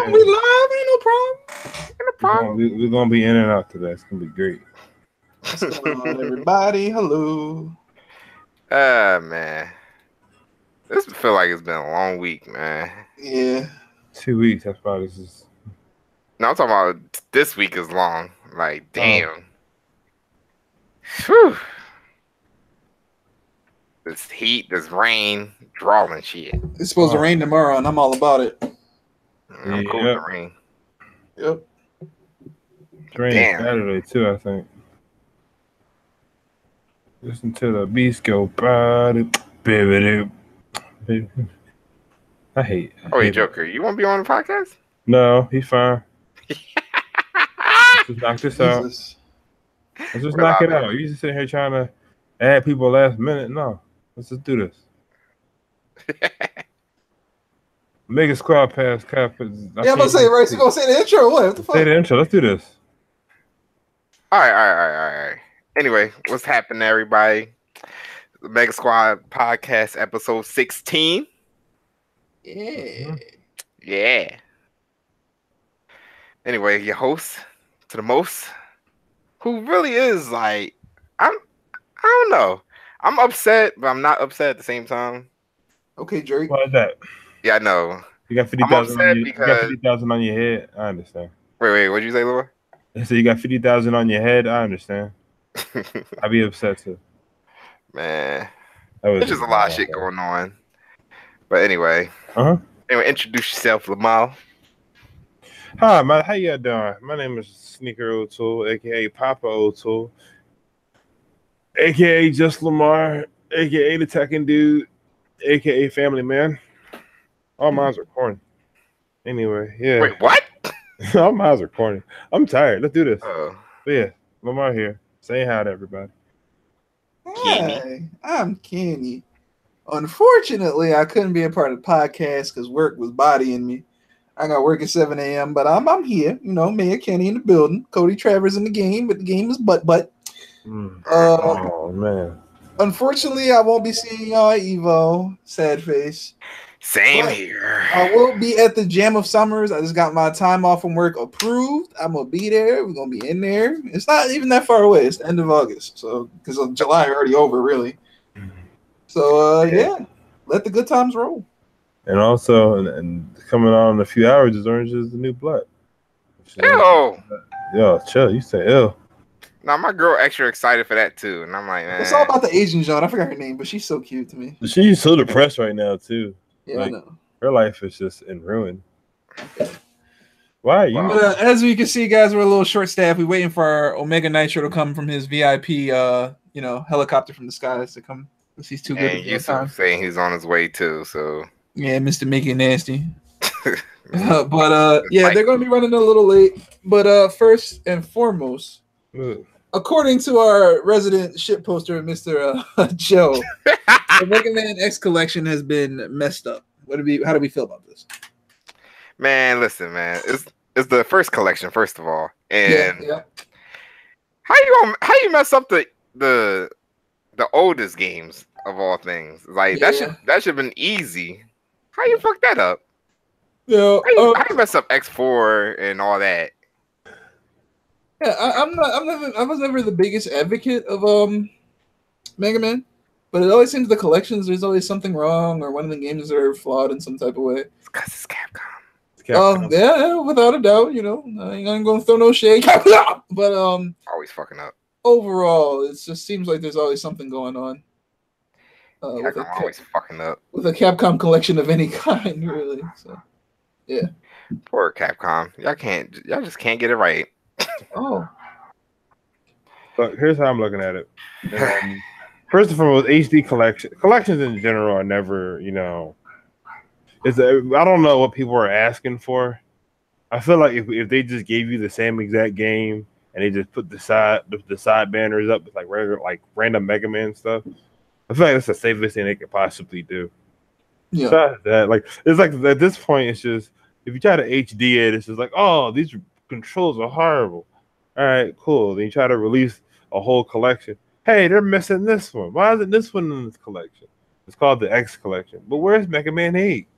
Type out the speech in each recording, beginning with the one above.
problem. We live. Ain't no problem. Ain't no problem. We're gonna be in and out today. It's gonna be great. What's going on, everybody? Hello. Man. This feel like it's been a long week, man. Yeah. 2 weeks. That's probably this is. No, I'm talking about this week is long. Like, damn. Whew. This heat, this rain, drawing shit. It's supposed to rain tomorrow, and I'm all about it. I'm cool with the rain. Yep. It's raining Saturday too, I think. Listen to the beast go body, baby. I hate. Oh wait, Joker, you want to be on the podcast? No, he's fine. Just knock this out. Let's just knock it out. You just sitting here trying to add people last minute. No, let's just do this. OmegaSquad pass cap. Yeah, I'm gonna say right. You gonna say the intro? What the fuck? Say the intro. Let's do this. All right. Anyway, what's happening, everybody? The OmegaSquad podcast, episode 16. Yeah. Anyway, your host to the most, who really is like, I don't know. I'm upset, but I'm not upset at the same time. Okay, Drake. Why is that? Yeah, I know. You got 50,000 on you got 50,000 on your head. I understand. Wait. What'd you say, Laura? So you got 50,000 on your head. I understand. I'd be upset too. Man, there's just a lot of shit going on. But anyway. Anyway, introduce yourself, Lamar. Hi, man. How you doing? My name is Sneaker O'Toole, aka Papa O'Toole, aka Just Lamar, aka the Tekken Dude, aka Family Man. All mines are corny. Anyway, yeah. Wait, what? All mines are corny. I'm tired. Let's do this. But yeah, Lamar here. Saying hi to everybody. Hi, I'm Kenny. Unfortunately, I couldn't be a part of the podcast because work was bodying me. I got work at 7 a.m., but I'm here. You know, Mayor Kenny in the building. Cody Travers in the game, but the game is butt. Oh, man. Unfortunately, I won't be seeing y'all at Evo. Sad face. Same here. I will be at the Jam of Summers. I just got my time off from work approved. I'm going to be there. We're going to be in there. It's not even that far away. It's the end of August. So, because July already over, really. So, yeah, let the good times roll. And also, and coming on in a few hours is Orange is the New Black. Ew. Yo, chill. You say ill. Now, my girl extra excited for that, too. And I'm like, man. It's all about the Asian John. I forgot her name, but she's so cute to me. She's so depressed right now, too. Yeah, like, I know. Her life is just in ruin. Why? As you can see, guys, we're a little short-staffed. We're waiting for our Omega Nitro to come from his VIP, helicopter from the skies to come. He's too good. And Yusuf saying he's on his way too. So yeah, Mr. Make It Nasty. They're going to be running a little late. But first and foremost, according to our resident shit poster, Mr. Joe, the Mega Man X collection has been messed up. How do we feel about this? Man, listen, man. It's the first collection, first of all. And how you mess up the oldest games of all things? Like that should have been easy. How you fuck that up? Yeah, how you mess up X4 and all that? Yeah, I was never the biggest advocate of Mega Man, but it always seems the collections there's always something wrong or one of the games are flawed in some type of way. It's because it's Capcom. Yeah, without a doubt, you know, I ain't gonna throw no shade, but always fucking up. Overall, it just seems like there's always something going on. Capcom always fucking up with a Capcom collection of any kind, really. So, yeah. Poor Capcom, y'all just can't get it right. Oh. But here's how I'm looking at it. First and foremost, HD collections in general are never, you know. I don't know what people are asking for. I feel like if they just gave you the same exact game and they just put the side banners up with like regular random Mega Man stuff, I feel like that's the safest thing they could possibly do. Yeah. Besides that, it's like at this point, it's just if you try to HD it, it's just like, oh, these controls are horrible. All right, cool. Then you try to release a whole collection. Hey, they're missing this one. Why isn't this one in this collection? It's called the X collection. But where's Mega Man 8?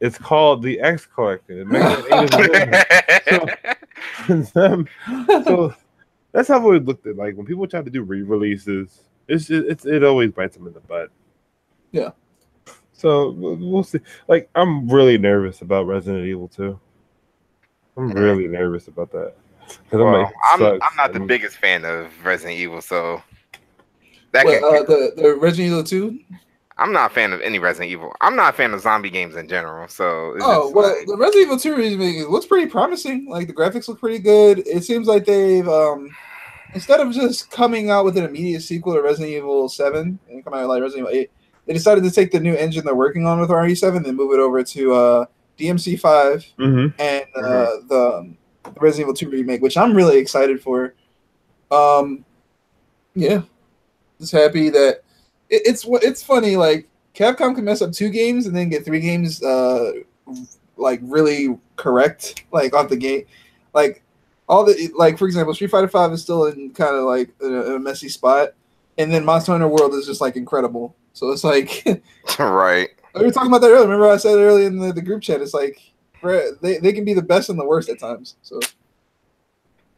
It's called the X Collection. So that's how we looked at. Like when people try to do re-releases, it always bites them in the butt. Yeah. So we'll see. Like I'm really nervous about Resident Evil 2. I'm really nervous about that. Well, I'm not the biggest fan of Resident Evil, so that the Resident Evil 2. I'm not a fan of any Resident Evil. I'm not a fan of zombie games in general. So the Resident Evil 2 remake looks pretty promising. Like the graphics look pretty good. It seems like they've instead of just coming out with an immediate sequel to Resident Evil 7 and come out like Resident Evil 8, they decided to take the new engine they're working on with RE7 and move it over to DMC5 and the Resident Evil 2 remake, which I'm really excited for. Yeah, just happy that it's funny. Like Capcom can mess up 2 games and then get 3 games like really correct, like off the gate. Like all the for example, Street Fighter 5 is still in kind of like a messy spot, and then Monster Hunter World is just like incredible. So it's like right. We were talking about that earlier. Remember I said earlier in the group chat. It's like they can be the best and the worst at times. So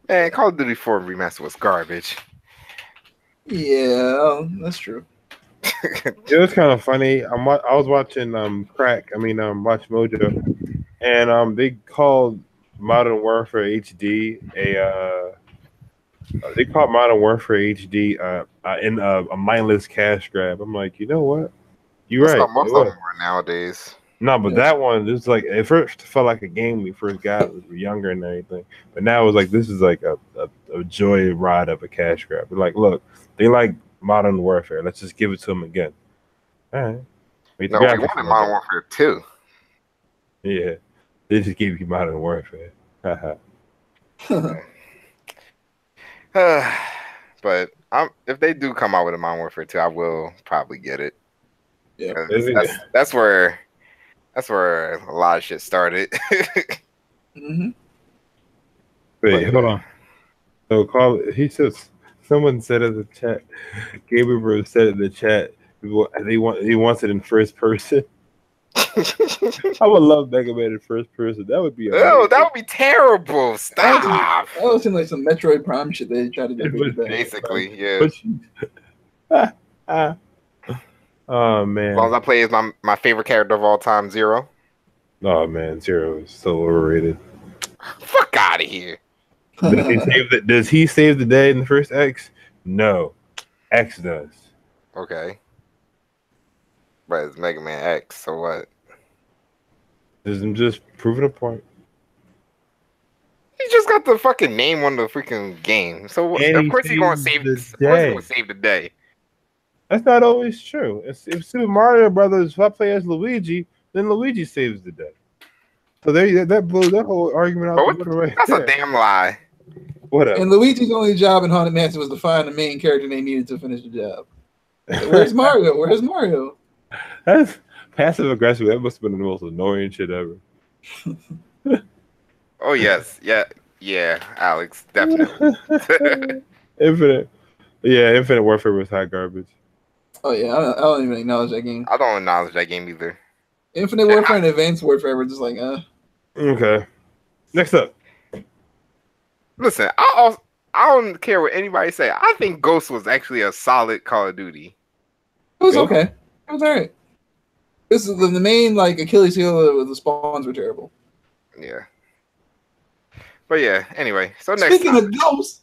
man, Call of Duty 4 Remaster was garbage. Yeah, that's true. It was kind of funny. I was watching Watch Mojo, and they called Modern Warfare HD in a mindless cash grab. I'm like, you know what? You're right. Most of them are nowadays. No, but that one just like at first felt like a game we first got when we were younger and everything. But now it was like this is like a joy ride of a cash grab. But like, look, they like Modern Warfare. Let's just give it to them again. All right. We wanted Modern Warfare 2. Yeah, they just gave you Modern Warfare. But if they do come out with a Modern Warfare 2, I will probably get it. Yeah, that's where a lot of shit started. Wait, hold on. So he says someone said in the chat, Gabriel said in the chat, he wants it in first person. I would love Mega Man in first person. That would be that would be terrible. Stop. That would seem like some Metroid Prime shit they try to do. Basically, yeah. Oh man. As long as I play as my favorite character of all time, Zero. Oh man, Zero is so overrated. Fuck out of here. Does he save the day in the first X? No. X does. Okay. But it's Mega Man X, so what? Isn't just proving a point. He just got the fucking name on the freaking game. So of course he's gonna save the day. That's not always true. If Super Mario Brothers, if I play as Luigi, then Luigi saves the day. So that blows that whole argument out the window right That's there. a damn lie. Whatever. And Luigi's only job in Haunted Mansion was to find the main character they needed to finish the job. Where's Mario? Where's Mario? That's passive aggressive. That must have been the most annoying shit ever. Oh yes, yeah, Alex, definitely. Infinite Warfare was hot garbage. Oh yeah, I don't even acknowledge that game. I don't acknowledge that game either. Infinite Warfare and Advanced Warfare were just like, Okay. Next up. Listen, I don't care what anybody say. I think Ghost was actually a solid Call of Duty. It was okay. It was alright. This is the main like Achilles heel of the spawns were terrible. Yeah. But yeah, anyway. So Speaking of Ghosts,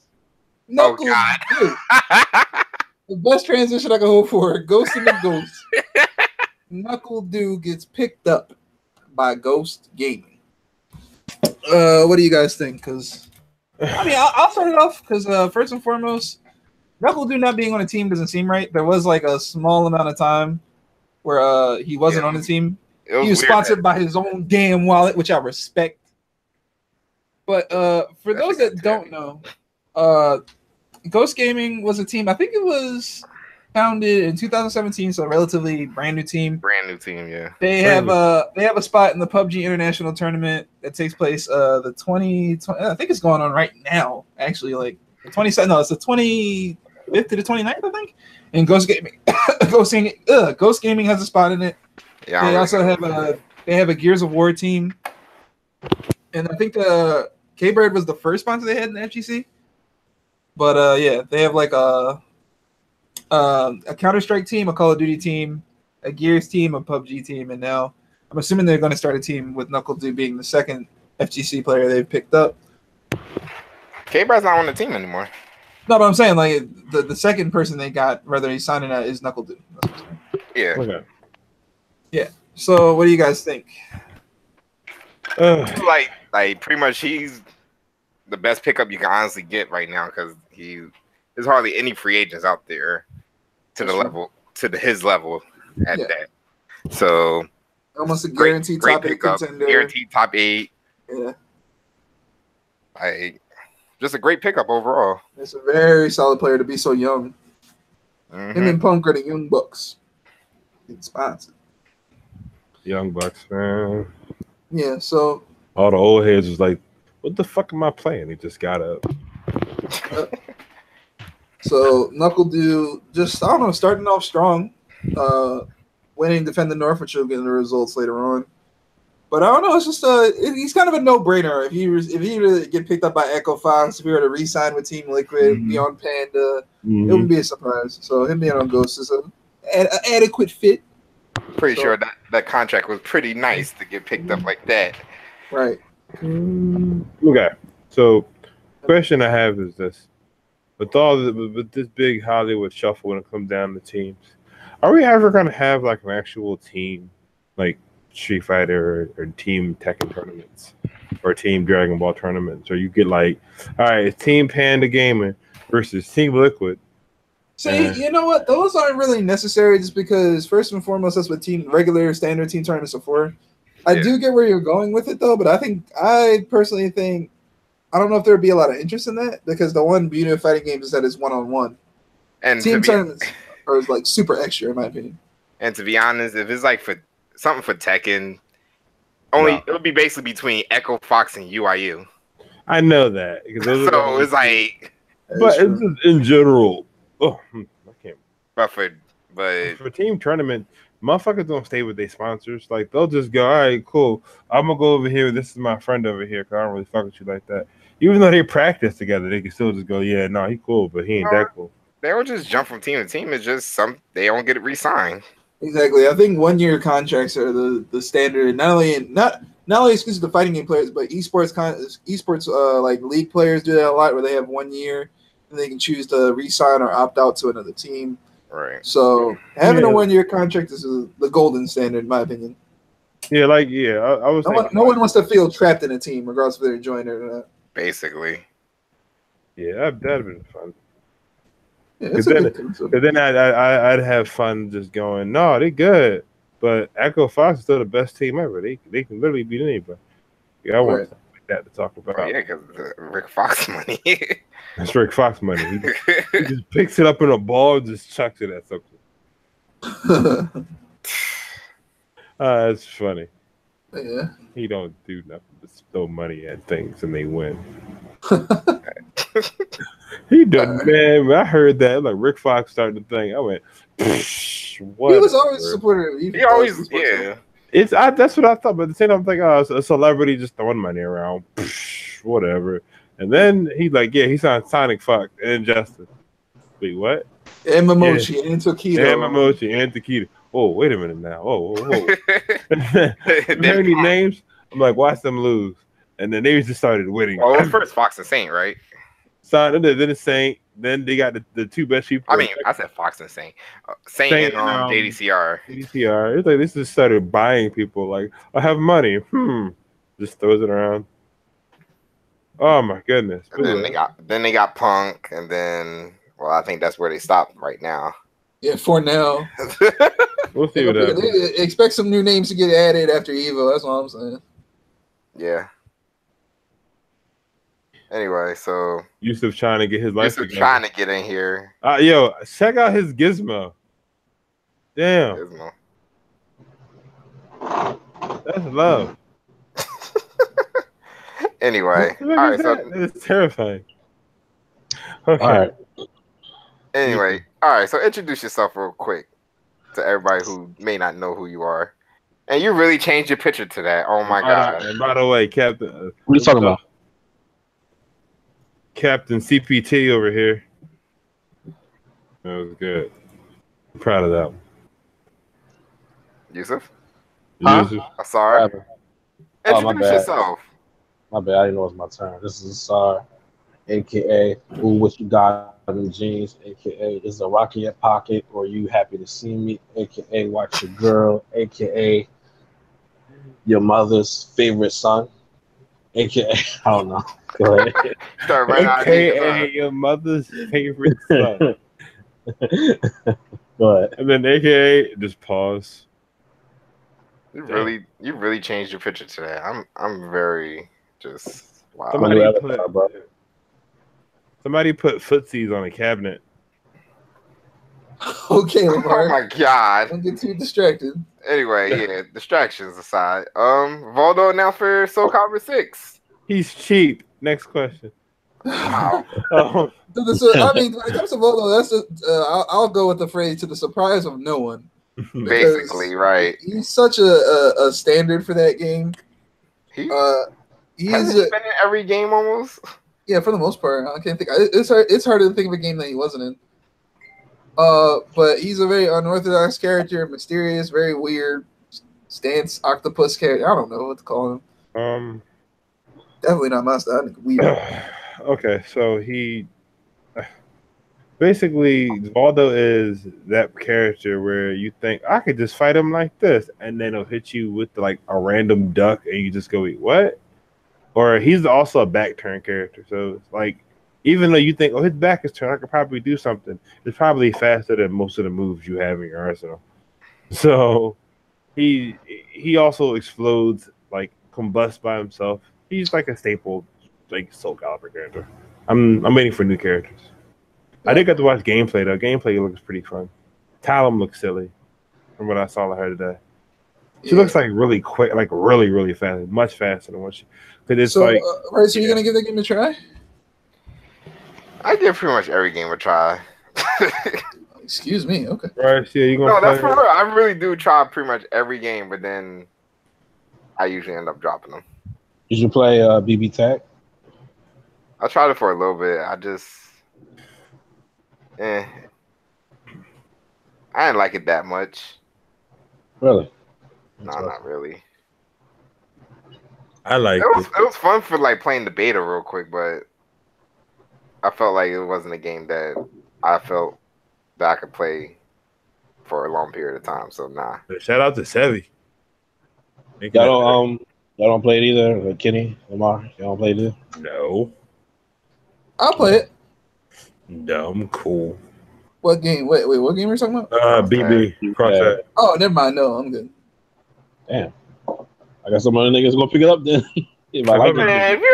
Knuckles, the best transition I can hope for. Ghost in the Ghost. Knuckle Dude gets picked up by Ghost Gaming. What do you guys think? Because I mean, I'll start it off because first and foremost, Knuckle Dude not being on a team doesn't seem right. There was like a small amount of time where he wasn't on the team. He was sponsored by his own damn wallet, which I respect. But for those that don't know, Ghost Gaming was a team. I think it was founded in 2017, so a relatively brand new team. Brand new team, yeah. They have a spot in the PUBG International Tournament that takes place the 20 I think it's going on right now. Actually, like the 27th. No, it's the 25th to the 29th, I think. And Ghost Gaming, Ghost Gaming has a spot in it. Yeah. They also have They have a Gears of War team, and I think K-Bird was the first sponsor they had in the FGC. But yeah, they have like a Counter-Strike team, a Call of Duty team, a Gears team, a PUBG team, and now I'm assuming they're going to start a team with NaClRice being the second FGC player they've picked up. K-Bird's not on the team anymore. No, but I'm saying like the second person they got, whether he's signing at, is NaClRice. Yeah. Okay. Yeah. So what do you guys think? Like pretty much he's the best pickup you can honestly get right now because there's hardly any free agents out there to his level at that. So almost a guaranteed top 8 contender. Guaranteed top 8. Yeah. Just a great pickup overall. It's a very solid player to be so young. Him and Punk are the young bucks. It's sponsored. Young bucks, man. Yeah, so all the old heads was like, what the fuck am I playing? He just got up. So NaClRice just, I don't know, starting off strong. Winning Defend the North, which you'll get in the results later on. But I don't know, it's just he's kind of a no-brainer. If he were to get picked up by Echo Fox, if he were to re-sign with Team Liquid, be on Panda, it wouldn't be a surprise. So him being on Ghost is an adequate fit. Pretty sure that contract was pretty nice to get picked up like that. Right. Okay. So question I have is this. With this big Hollywood shuffle when it comes down to teams, are we ever going to have like an actual team, like Street Fighter or Team Tekken tournaments or Team Dragon Ball tournaments, or you get like, all right, it's Team Panda Gaming versus Team Liquid? See, you know what? Those aren't really necessary just because first and foremost, that's what regular standard team tournaments are for. I do get where you're going with it though, but I personally think I don't know if there would be a lot of interest in that because the one beauty of fighting games is that it's one-on-one. And team tournaments are like super extra in my opinion. And to be honest, if it's like for something for Tekken, it would be basically between Echo Fox and UIU. I know that. So it's like, but it's just in general. Oh, I can't. But for team tournament, motherfuckers don't stay with their sponsors. Like they'll just go, all right, cool. I'm gonna go over here. This is my friend over here. Cause I don't really fuck with you like that. Even though they practice together, they can still just go, yeah, no, he cool, but he ain't that cool. They don't just jump from team to team. It's just they don't get it re-signed. Exactly. I think 1-year contracts are the standard. Not only exclusive to fighting game players, but esports like league players do that a lot, where they have 1 year and they can choose to re-sign or opt out to another team. Right. So having a 1-year contract is the golden standard, in my opinion. Yeah, I was. No one wants to feel trapped in a team, regardless if they're enjoying it or not. Basically. Yeah, that'd been fun. Yeah, then I'd have fun just going, no, they good, but Echo Fox is still the best team ever. They can literally beat anybody. Yeah, I want something like that to talk about. Yeah, because Rick Fox money. That's Rick Fox money. He just picks it up in a ball and just chucks it at something. That's funny. Yeah. He don't do nothing but throw money at things and they win. He done, man. I heard that like Rick Fox started the thing. I went, what? He was always supportive. He always, yeah. That's what I thought, but at the same time, I'm thinking, oh, a celebrity just throwing money around, whatever. And then he's like, yeah, he signed Sonic Fox and Justice. Wait, what? And Momochi and Takedo. Oh, wait a minute now. Oh. Hearing these names, I'm like, watch them lose. And then they just started winning. Well, it was first Fox and Saint, right? Then it's Saint. Then they got the two best people. I mean, I said Fox and Saint. Saint and JDCR. JDCR. It's like this just started buying people. Like, I have money. Just throws it around. Oh my goodness. And then they got Punk, and then I think that's where they stopped right now. Yeah, for now. We'll see what happens. Expect some new names to get added after Evo. That's all I'm saying. Yeah. Anyway, so Yusuf trying to get his life together. Trying to get in here. Yo, check out his gizmo. Damn. Gizmo. That's love. Anyway, all right, so it's terrifying. Okay. All right. Anyway, all right, so introduce yourself real quick to everybody who may not know who you are. And you really changed your picture to that. Oh my god! And by the way, Captain, what are you talking about? Captain CPT over here. That was good. I'm proud of that one. Yusuf? Huh? Asar? Introduce yourself. My bad, I didn't know it was my turn. This is Asar, aka Ooh, what you got in the jeans, aka is a rock in your pocket, or you happy to see me, aka watch your girl, aka your mother's favorite son, aka I don't know. Go ahead. AKA your mother's favorite son. Go ahead. And then AKA just pause. You really changed your picture today. I'm very just wow. Somebody put footsies on a cabinet. Okay, Lamar. Oh my god. Don't get too distracted. Anyway, yeah, distractions aside. Valdo now for Soul Calibur 6. He's cheap. Next question. Wow. I mean, when it comes to Valdo, that's I'll go with the phrase "to the surprise of no one." Basically, right. He's such a standard for that game. He's been in every game almost. Yeah, for the most part. I can't think. It's hard to think of a game that he wasn't in. But he's a very unorthodox character, mysterious, very weird stance octopus character. I don't know what to call him. Definitely not my style. I think weird. Okay, so he basically Valdo is that character where you think I could just fight him like this, and then he'll hit you with like a random duck, and you just go, "Wait, what?" Or he's also a back turn character, so it's like even though you think, "Oh, his back is turned, I could probably do something," it's probably faster than most of the moves you have in your arsenal. So he also explodes, like combusts by himself. He's like a staple, like Soul Calibur character. I'm waiting for new characters. I did get to watch gameplay though. Gameplay looks pretty fun. Talum looks silly, from what I saw of her today. She looks like really quick, like really fast, much faster than what she. Because it's like right. So you're gonna give that game a try? I give pretty much every game a try. Excuse me. Okay. Right. Yeah, you gonna? No, that's for real. I really do try pretty much every game, but then I usually end up dropping them. Did you play BB Tag? I tried it for a little bit. I didn't like it that much. Really? No, not really. I like it. It was fun for like playing the beta real quick, but I felt like it wasn't a game that I felt that I could play for a long period of time. So nah. Shout out to Sevy. Y'all don't play it either. Like Kenny, Lamar, y'all don't play it either? No. I'll play it. No, I'm cool. What game? Wait, what game are you talking about? BB. Cross that. Oh, never mind. No, I'm good. Damn. I got some other niggas gonna pick it up then. If you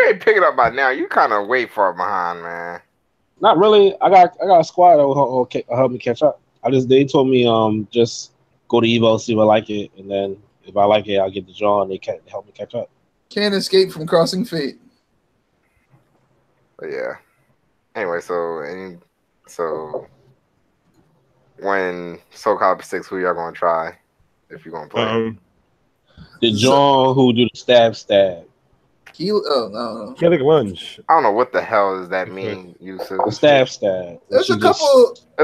ain't pick it up by now, you kind of way far behind, man. Not really. I got a squad that will help me catch up. They told me just go to Evo, see if I like it, and then if I like it, I'll get the draw and they can help me catch up. Can't escape from crossing fate. But yeah. Anyway, so when Soul Calibur 6, who y'all gonna try if you're gonna play? The John who do the stab. No. Killing lunge. I don't know what the hell does that mean, Yusuf. The stab. There's a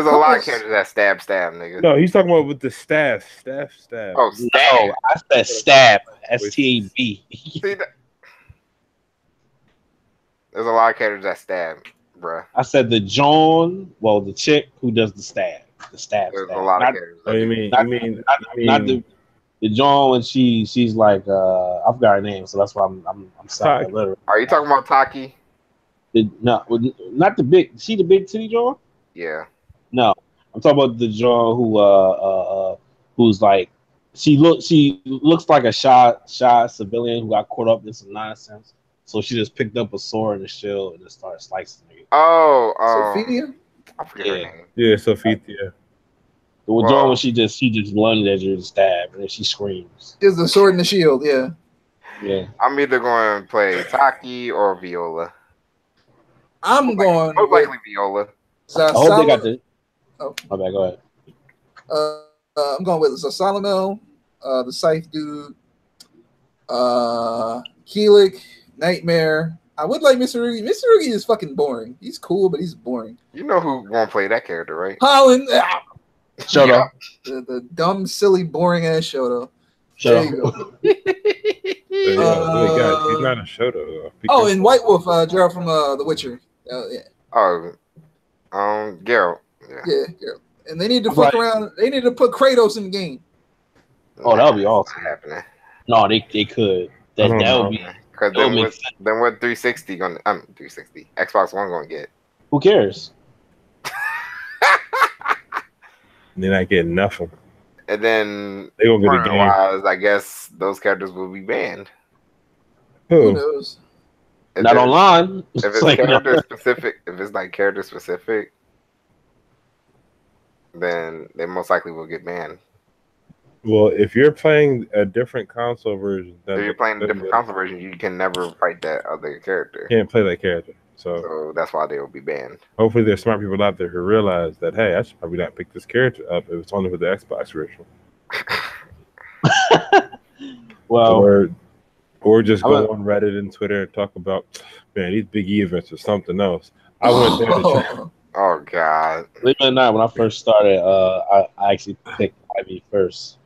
lot of characters that stab, nigga. No, he's talking about with the staff. Oh, stab. No, I said stab. STAB. There's a lot of characters that stab, bruh. I said the John, the chick who does the stab. The stab. There's a lot of characters. What do you mean? Not the John when she's like I forgot her name, so that's why I'm sorry. Are you talking about Taki? Not the big. She the big titty John? Yeah. No, I'm talking about the John who's like she looks like a shy civilian who got caught up in some nonsense. So she just picked up a sword and a shield and just started slicing it. Oh, Sophia? I forget her name. Yeah, Sophia. The John when she just lunged at you and stabbed and then she screams. Is the sword and the shield, yeah. Yeah. I'm either going to play Taki or Viola. I'm going most likely Viola. I hope they got the. Oh, my bad. Go ahead. I'm going with Salamel, the Scythe dude, Keelik, Nightmare. I would like Mr. Rugi. Mr. Rugi is fucking boring. He's cool, but he's boring. You know who won't play that character, right? Holland. Shoto. The dumb, silly, boring ass Shoto. There you go. He's not a Shoto. Oh, and White Wolf, Gerald from The Witcher. Yeah. Oh, Geralt. Yeah, Geralt. And they need to fuck around. They need to put Kratos in the game. Oh, that would be awesome. Happening. No, they could. That would be. Because then what 360 gonna 360 Xbox One gonna get? Who cares? They're not getting nothing. And then they gonna get a game. I guess those characters will be banned. Who knows? Not online. If it's like character specific, if it's like character specific, then they most likely will get banned. Well, if you're playing a different console version, if you're playing a different console version, you can never fight that other character. You can't play that character. So that's why they will be banned. Hopefully, there's smart people out there who realize that, hey, I should probably not pick this character up if it's only for the Xbox version. Well, or just go on Reddit and Twitter and talk about, man, these Big E events are something else. I went there to check. Oh God! Believe it or not, when I first started, I actually picked Ivy first,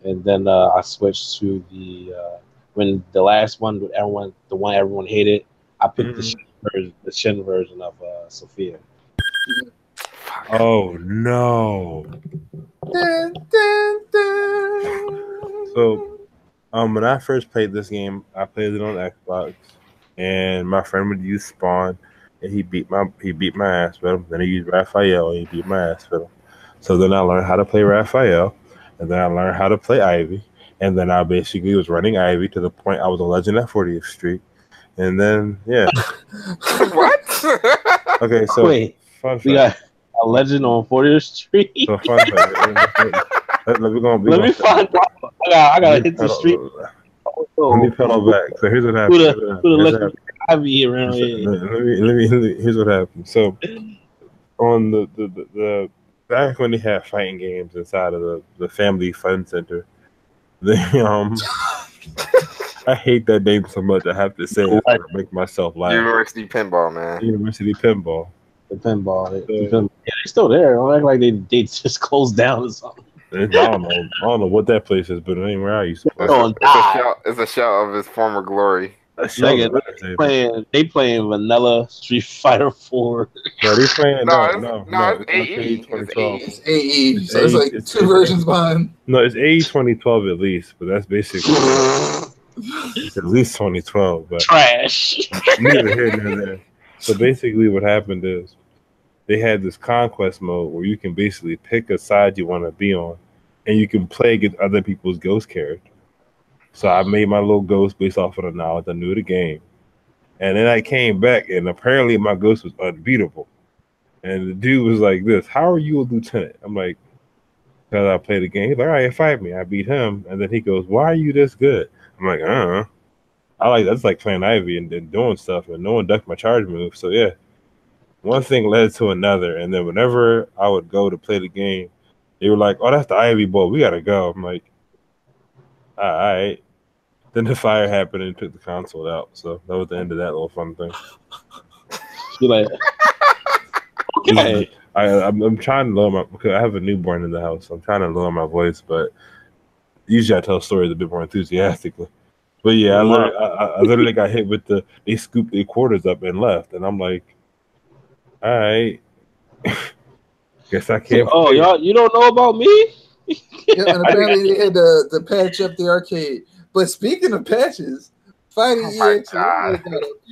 and then I switched to the when the last one with everyone, the one everyone hated. I picked the Shin version of Sophia. Oh no! So, when I first played this game, I played it on Xbox, and my friend would use Spawn, and he beat my ass with him. Then he used Raphael, and he beat my ass with him. So then I learned how to play Raphael, and then I learned how to play Ivy, and then I basically was running Ivy to the point I was a legend at 40th Street, and then What? Okay, so wait, we got a legend on 40th Street. So fun fact. Let me find out. I gotta hit the street. Let me pedal back. So here's what happened. Here's what happened. So on the back when they had fighting games inside of the Family Fun Center, they I hate that name so much. I have to say it to make myself laugh. University Pinball, man. University Pinball. The pinball. Yeah, they're still there. Don't act like they just closed down or something. I don't know what that place is, but it ain't where I used to play. It's a shell of his former glory. They playing vanilla Street Fighter 4. No, they playing it's AE. It's AE. So it's like two versions behind. No, it's AE 2012 at least, but that's basically it's at least 2012. But trash. Neither here nor there. So basically, what happened is they had this conquest mode where you can basically pick a side you want to be on, and you can play against other people's ghost characters. So I made my little ghost based off of the knowledge I knew of the game. And then I came back, and apparently my ghost was unbeatable. And the dude was like this, how are you a lieutenant? I'm like, because I played the game. He's like, all right, fight me. I beat him. And then he goes, why are you this good? I'm like, that's like playing Ivy and doing stuff, and no one ducked my charge move. So yeah, one thing led to another. And then whenever I would go to play the game, they were like, oh, that's the Ivy boy. We got to go. I'm like, all right. Then the fire happened and took the console out. So that was the end of that little fun thing. You're like, okay. I'm trying to lower because I have a newborn in the house. I'm trying to lower my voice, but usually I tell stories a bit more enthusiastically. But yeah, I literally got hit with they scooped their quarters up and left. And I'm like, all right. Guess I can't. Oh, y'all, you don't know about me? Yeah, and apparently they had to patch up the arcade. But speaking of patches, Fighting EX got a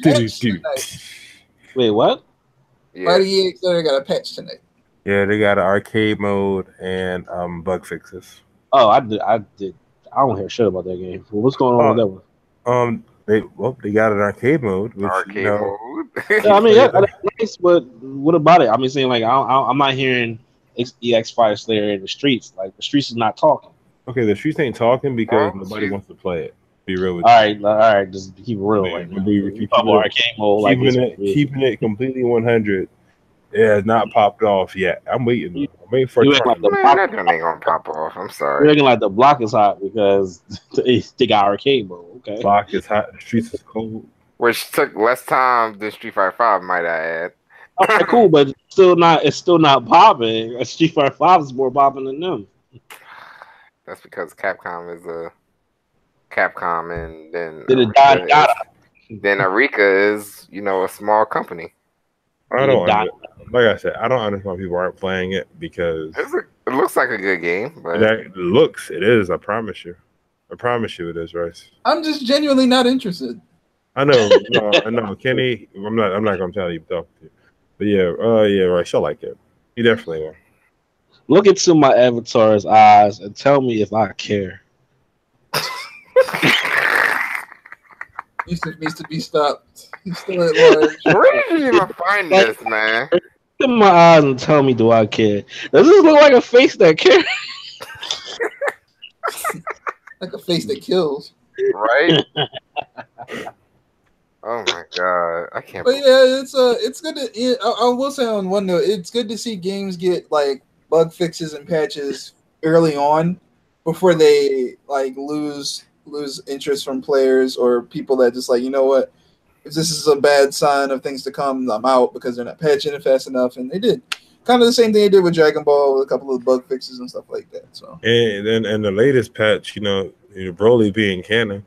patch tonight. Wait, what? Yeah. Fighting EX got a patch tonight. Yeah, they got an arcade mode and bug fixes. Oh, I did. I don't hear shit about that game. Well, what's going on with that one? They got an arcade mode. Which, arcade mode. Yeah, I mean, that's nice, but what about it? I mean, saying like I'm not hearing EX Fire Slayer in the streets. Like the streets is not talking. Okay, the streets ain't talking because nobody wants to play it. Be real with you. All right, just keep it real. Like, keeping it completely 100. Yeah, it's not popped off yet. I'm waiting. I'm waiting for it. Like man, that ain't gonna pop off. I'm sorry. You're acting like the block is hot because they got arcade mode. Okay. Block is hot. The streets is cold. Which took less time than Street Fighter 5, might I add. Okay, cool, but it's still not popping. Street Fighter 5 is more popping than them. That's because Capcom is a Capcom, and then Arika is, a small company. I don't like I said, I don't understand why people aren't playing it because it looks like a good game, but it is. I promise you it is, Rice. I'm just genuinely not interested. I know, I know, Kenny. I'm not gonna tell you, talk to you, but yeah, Rice, you'll like it. You definitely will. Look into my avatar's eyes and tell me if I care. Needs to be stopped. He's still at large. Where did you even find this, man? Look in my eyes and tell me, do I care? Does this look like a face that cares? Like a face that kills. Right? Oh my god, I can't. But yeah, it's good to. I will say on one note, it's good to see games get like bug fixes and patches early on before they like lose interest from players or people that just like, you know what, if this is a bad sign of things to come, I'm out because they're not patching it fast enough. And they did kind of the same thing they did with Dragon Ball with a couple of bug fixes and stuff like that. So and the latest patch, Broly being canon.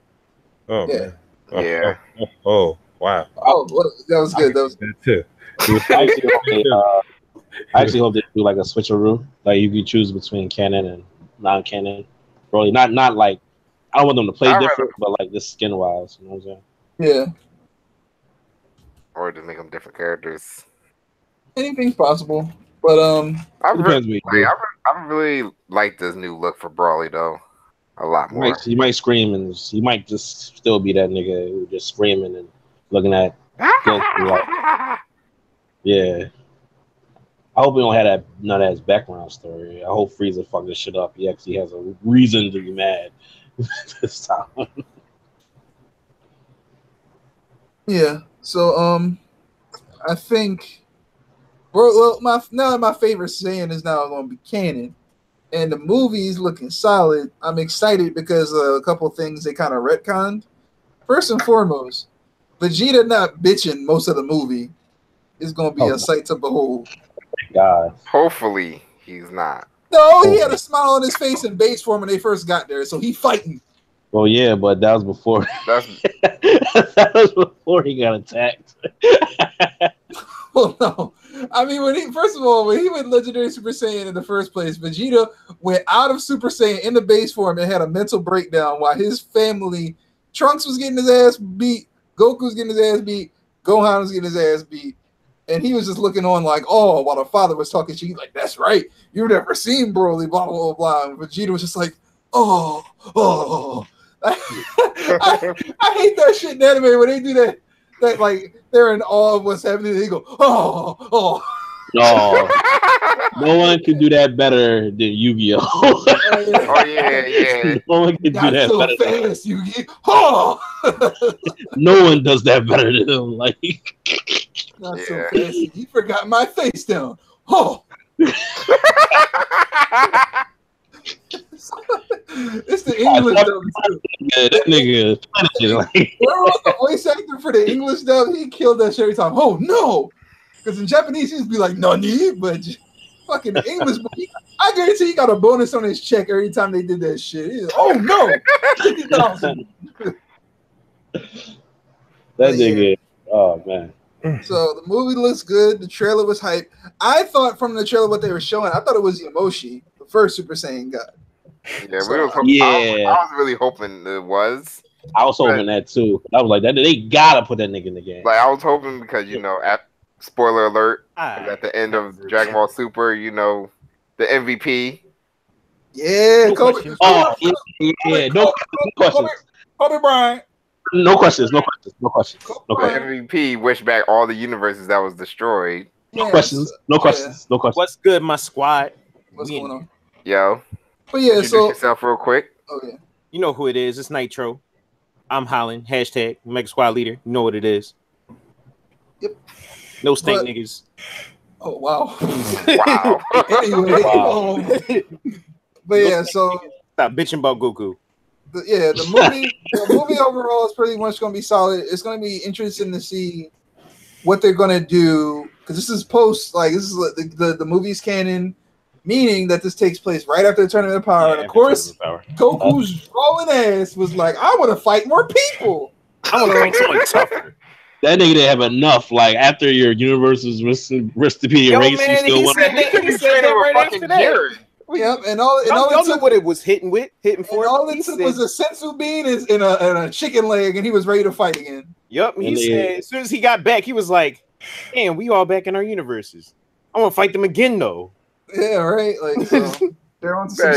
Oh yeah. Man. Oh wow. Oh, well, that was good. That was good too. I actually hope they do like a switcheroo, like you can choose between canon and non-canon. Broly, not like I don't want them to play different, but like this skin wise, you know what I'm saying? Yeah. Or just make them different characters. Anything's possible, but I really like this new look for Broly though, a lot more. You might scream and you might just still be that nigga who just screaming and looking at. Yeah. I hope we don't have none of his background story. I hope Frieza fucked this shit up. He actually has a reason to be mad this time. Yeah. So I think my favorite Saiyan is now going to be canon, and the movie's looking solid. I'm excited because a couple things they kind of retconned. First and foremost, Vegeta not bitching most of the movie is going to be a sight to behold. God. Hopefully he's not. No, he had a smile on his face in base form when they first got there, so he fighting. Well, yeah, but that was before. That was before he got attacked. Well, no. I mean, when he went Legendary Super Saiyan in the first place, Vegeta went out of Super Saiyan in the base form and had a mental breakdown while his family, Trunks was getting his ass beat, Goku was getting his ass beat, Gohan was getting his ass beat. And he was just looking on like, oh, while the father was talking shit. He's like, that's right. You've never seen Broly, blah, blah, blah, blah. And Vegeta was just like, oh. I hate that shit in anime when they do that like they're in awe of what's happening. They go, oh. No one can do that better than Yu-Gi-Oh. Oh yeah. No one can do that so better. Fast, Yu-Gi-Oh. No one does that better than him. Like, not so fast. He forgot my face down. Oh. It's the English dub too. Yeah, that nigga is punishing. Where was the voice actor for the English dub? He killed that shit every time. Oh no! Because in Japanese he used to be like "nani," but fucking English, I guarantee he got a bonus on his check every time they did that shit. Like, oh no! 50,000. That nigga. Oh man. So the movie looks good. The trailer was hype. I thought from the trailer what they were showing, I thought it was Yamoshi, the first Super Saiyan god. Yeah, I was really hoping it was. I was hoping that too. I was like, they gotta put that nigga in the game. Like I was hoping because spoiler alert, at the end of Dragon Ball Super, the MVP. Yeah, Kobe. Oh, yeah. No questions. Kobe Bryant. No questions. MVP wished back all the universes that was destroyed. No questions. What's good, my squad? What's going on? Yo. But yeah, introduce yourself real quick. Okay. You know who it is. It's Nitro. I'm Holland. #OmegaSquad leader. You know what it is. Yep. No stink niggas. Oh wow! Wow. Anyway, but yeah, so stop bitching about Goku. The movie overall is pretty much going to be solid. It's going to be interesting to see what they're going to do because this is the movie's canon, meaning that this takes place right after the Tournament of Power. And of course, Goku's rolling ass was like, "I want to fight more people. I want to fight someone tougher." That nigga didn't have enough. Like after your universe's Wikipedia race, man, you still want he said that right after that. Yep, and all it took what it was hitting for. All it took was a sensu bean and a chicken leg, and he was ready to fight again. Yep, he said as soon as he got back, he was like, "Damn, we all back in our universes. I want to fight them again, though." Yeah, right. Like so, they're on some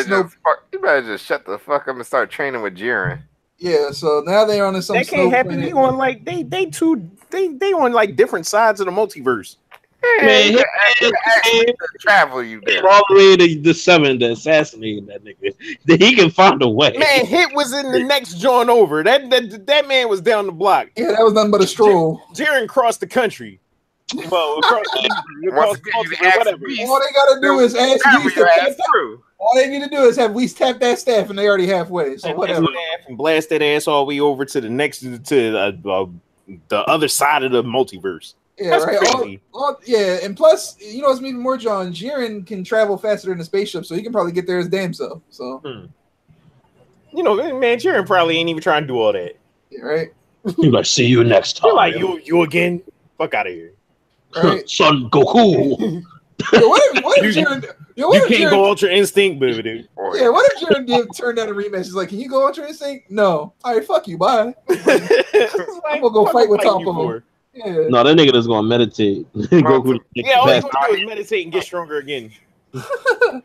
you better just shut the fuck up and start training with Jiren. Yeah, so now they're on some. That can't happen. They on like they on like different sides of the multiverse. Man, he travel you there. All the way to the 7 to assassinate that nigga. He can find a way. Man, Hit was in the next joint over. That man was down the block. Yeah, that was nothing but a stroll. Jiren crossed the country. Well, across whatever. All they gotta do is ask Whis to tap through. All they need to do is have Whis tap that staff, and they already halfway. So whatever. And blast that ass all the way over to the next to the other side of the multiverse. Yeah, right. And plus, you know what's even more, John? Jiren can travel faster than a spaceship, so he can probably get there his damn self. So, you know, man, Jiren probably ain't even trying to do all that. Yeah, right. You like, see you next time. You're like, you again? Fuck out of here, right. Son Goku. What if Jiren? You can't go Ultra Instinct, baby, dude. Yeah, what if Jiren turned down a rematch? He's like, can you go Ultra Instinct? No. All right, fuck you. Bye. I'm gonna go fight with Toppo. Yeah. No, that nigga is gonna meditate. All he's gonna do is meditate and get stronger again. I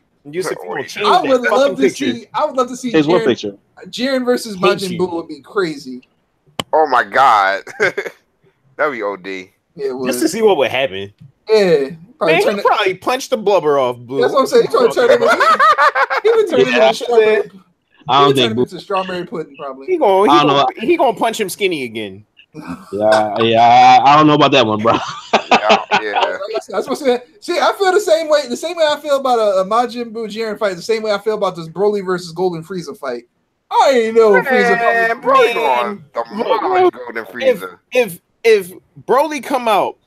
would love to see Jiren versus Majin Buu would be crazy. Oh my god, that'd be OD. Yeah, just to see what would happen. Yeah, he probably punched the blubber off Blue. That's what I'm saying. He would turn him into strawberry pudding. Probably. He gonna punch him skinny again. Yeah, I don't know about that one, bro. Yeah. That's what I'm saying. See, I feel the same way. The same way I feel about a Majin Buu Jiren fight. The same way I feel about this Broly versus Golden Frieza fight. I ain't know Frieza. Broly on the Golden Frieza. If Broly come out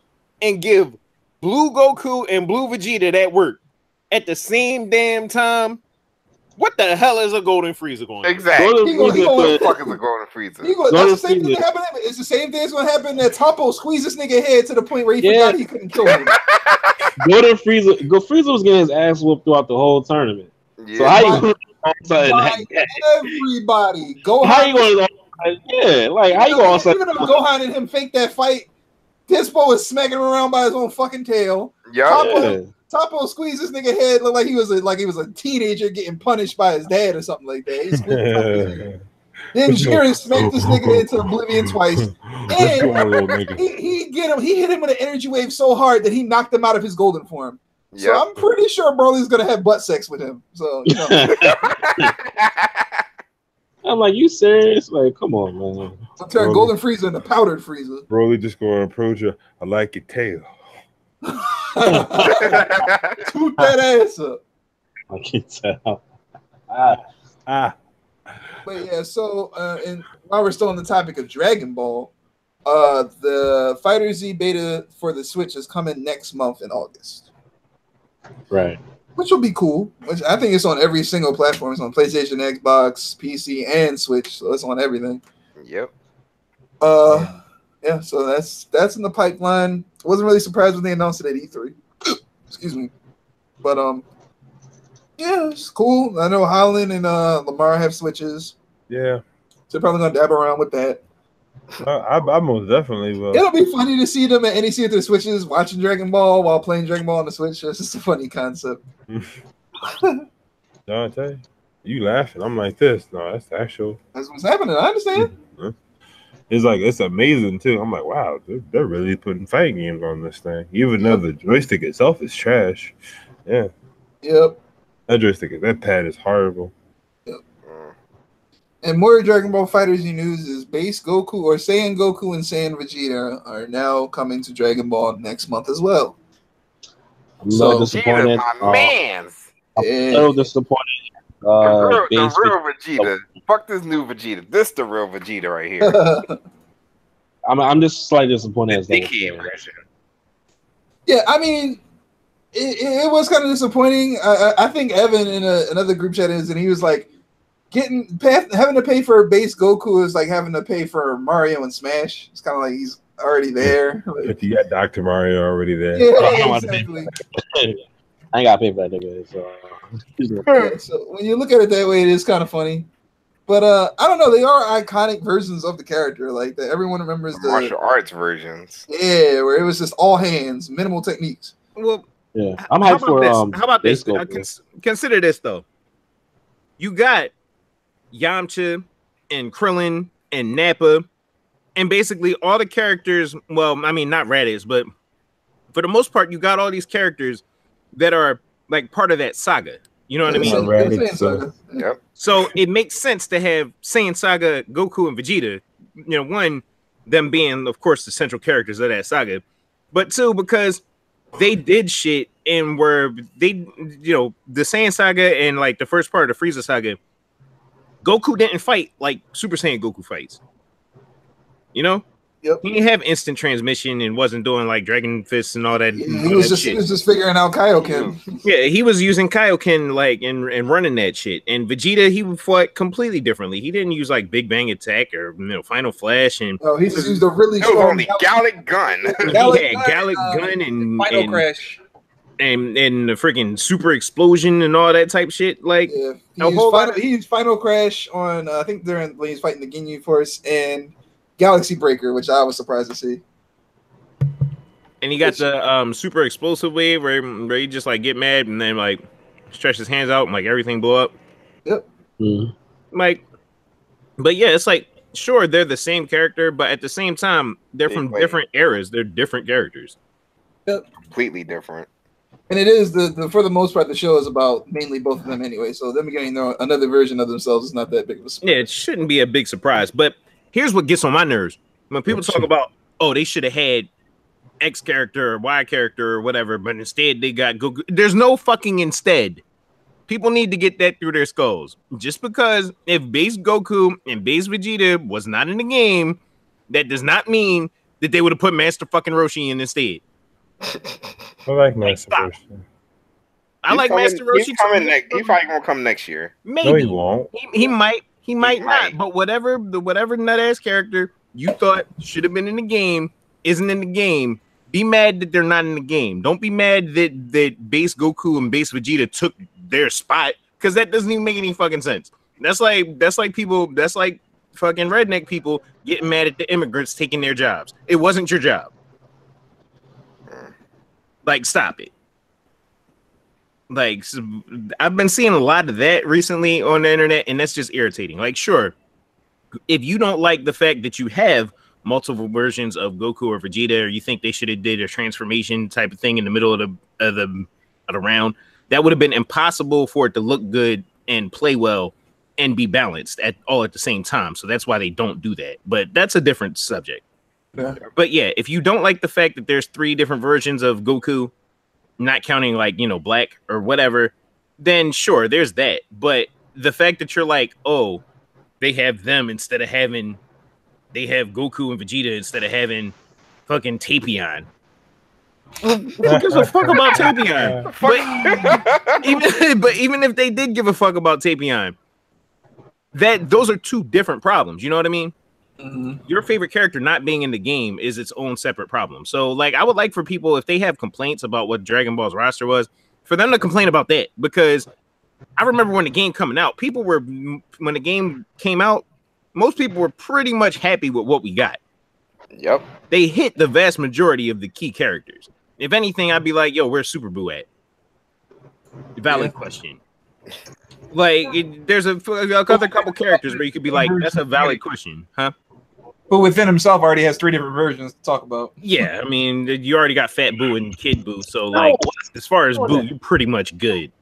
and give Blue Goku and Blue Vegeta that work at the same damn time, what the hell is a Golden Frieza going to do? Exactly. What the fuck is a Golden Frieza? That's the same thing that happened. It's the same thing that's going to happen that Toppo squeezed this nigga head to the point where he forgot he couldn't kill him. Golden Frieza was getting his ass whooped throughout the whole tournament. Yeah. So how you everybody go? How you going to? Yeah, like how you going to? Even though Gohan and him fake that fight, Dispo was smacking him around by his own fucking tail. Toppo squeezed this nigga head, looked like he was a teenager getting punished by his dad or something like that. Then Jiren smacked this nigga into oblivion twice. And he hit him with an energy wave so hard that he knocked him out of his golden form. Yep. So I'm pretty sure Broly's gonna have butt sex with him. So you know. I'm like, you serious? Like, come on, man. I'll turn Golden Frieza into powdered Frieza. Broly just gonna approach you. I like your tail. Toot that ass up. I can tell. But yeah, so and while we're still on the topic of Dragon Ball, the FighterZ beta for the Switch is coming next month in August. Right. Which will be cool. Which I think it's on every single platform. It's on PlayStation, Xbox, PC, and Switch. So it's on everything. Yep. Yeah, so that's in the pipeline. Wasn't really surprised when they announced it at E3. Excuse me. But yeah, it's cool. I know Holland and Lamar have Switches. Yeah. So they're probably gonna dab around with that. I most definitely will. It'll be funny to see them at NEC with their Switches watching Dragon Ball while playing Dragon Ball on the Switch. It's just a funny concept. Dante, you laughing. I'm like this. No, that's actual. That's what's happening. I understand. It's like, it's amazing too. I'm like, wow, they're really putting fighting games on this thing. Even though the joystick itself is trash. Yeah. Yep. That pad is horrible. Yep. And more Dragon Ball FighterZ news is base Goku or Saiyan Goku and Saiyan Vegeta are now coming to Dragon Ball next month as well. I'm a little disappointed. My man's. I'm a little disappointed. The real Vegeta. Fuck this new Vegeta. This the real Vegeta right here. I'm just slightly disappointed. The dickhead version. Yeah, I mean, it was kind of disappointing. I think Evan in another group chat is, and he was like, having to pay for base Goku is like having to pay for Mario and Smash. It's kind of like he's already there. If you got Dr. Mario already there. Yeah, exactly. I ain't got to pay for that nigga. So. Yeah, so when you look at it that way, it is kind of funny. But I don't know. They are iconic versions of the character, like that. Everyone remembers the martial arts versions. Yeah, where it was just all hands, minimal techniques. Well, yeah, I'm hyped for how about this? Consider this though. You got Yamcha and Krillin and Nappa, and basically all the characters. Well, I mean, not Raditz, but for the most part, you got all these characters that are like part of that saga. You know what I mean? Yep. So it makes sense to have Saiyan Saga, Goku, and Vegeta. You know, one, them being, of course, the central characters of that saga, but two, because they did shit and the Saiyan Saga and like the first part of the Frieza saga, Goku didn't fight like Super Saiyan Goku fights. You know? Yep. He didn't have instant transmission and wasn't doing like Dragon Fists and all that. He was just figuring out Kaioken. Yeah, he was using Kaioken like and running that shit. And Vegeta, he fought completely differently. He didn't use like Big Bang Attack or Final Flash. And he just used a really strong Gallic gun. Gallic gun and Final Crash. And the freaking super explosion and all that type shit. Like he used Final Crash on I think when he's fighting the Ginyu Force and Galaxy Breaker, which I was surprised to see. And he got the super explosive wave where he just like get mad and then like stretch his hands out and like everything blow up. Yep. Mm-hmm. Like, but yeah, it's like sure they're the same character, but at the same time they're from different eras. They're different characters. Yep. Completely different. And it is for the most part the show is about mainly both of them anyway. So them getting another version of themselves is not that big of a surprise. Yeah, it shouldn't be a big surprise, but. Here's what gets on my nerves. When people talk about, they should have had X character or Y character or whatever, but instead they got Goku. There's no fucking instead. People need to get that through their skulls. Just because if base Goku and base Vegeta was not in the game, that does not mean that they would have put Master fucking Roshi in instead. I like Master Roshi. I like Master Roshi. He's probably gonna come next year. Maybe. No, he won't. He might. He might not, but whatever nut ass character you thought should have been in the game isn't in the game. Be mad that they're not in the game. Don't be mad that base Goku and base Vegeta took their spot because that doesn't even make any fucking sense. That's like fucking redneck people getting mad at the immigrants taking their jobs. It wasn't your job. Like, stop it. Like, I've been seeing a lot of that recently on the internet, and that's just irritating. Like, sure, if you don't like the fact that you have multiple versions of Goku or Vegeta, or you think they should have did a transformation type of thing in the middle of the round, that would have been impossible for it to look good and play well and be balanced at the same time. So that's why they don't do that. But that's a different subject. Yeah. But yeah, if you don't like the fact that there's 3 different versions of Goku, not counting like, Black or whatever, then sure, there's that. But the fact that you're like, they have them instead of having, they have Goku and Vegeta instead of having fucking Tapion. Who gives a fuck about Tapion? But even if they did give a fuck about Tapion, those are 2 different problems. You know what I mean? Mm-hmm. Your favorite character not being in the game is its own separate problem. So, like, I would like for people, if they have complaints about what Dragon Ball's roster was, for them to complain about that. Because I remember when the game coming out, when the game came out, most people were pretty much happy with what we got. Yep. They hit the vast majority of the key characters. If anything, I'd be like, where's Super Boo at? Valid question. Like, there's a couple characters where you could be like, that's a valid question, huh? But within himself already has 3 different versions to talk about. Yeah, I mean, you already got Fat Boo and Kid Boo, so like, as far as Boo, you're pretty much good.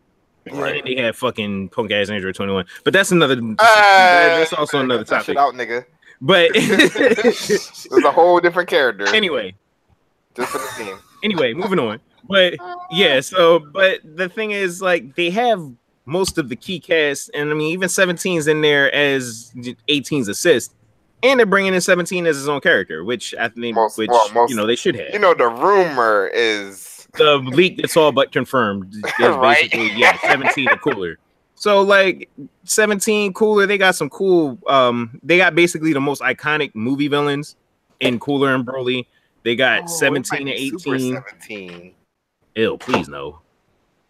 Right. And they have fucking punk ass Android 21, but that's another. That's also another topic. Shit out, nigga. But it's a whole different character. Anyway, just for the team. Anyway, moving on. But yeah, but the thing is, like, they have most of the key cast, and I mean, even 17's in there as 18's assist, and they're bringing in 17 as his own character, which I think, they should have. You know, the rumor is the leak that's all but confirmed is basically 17 and cooler. So like 17 cooler, they got some cool. They got basically the most iconic movie villains in Cooler and Broly. They got 17 and 18. Super 17. Ew, please no.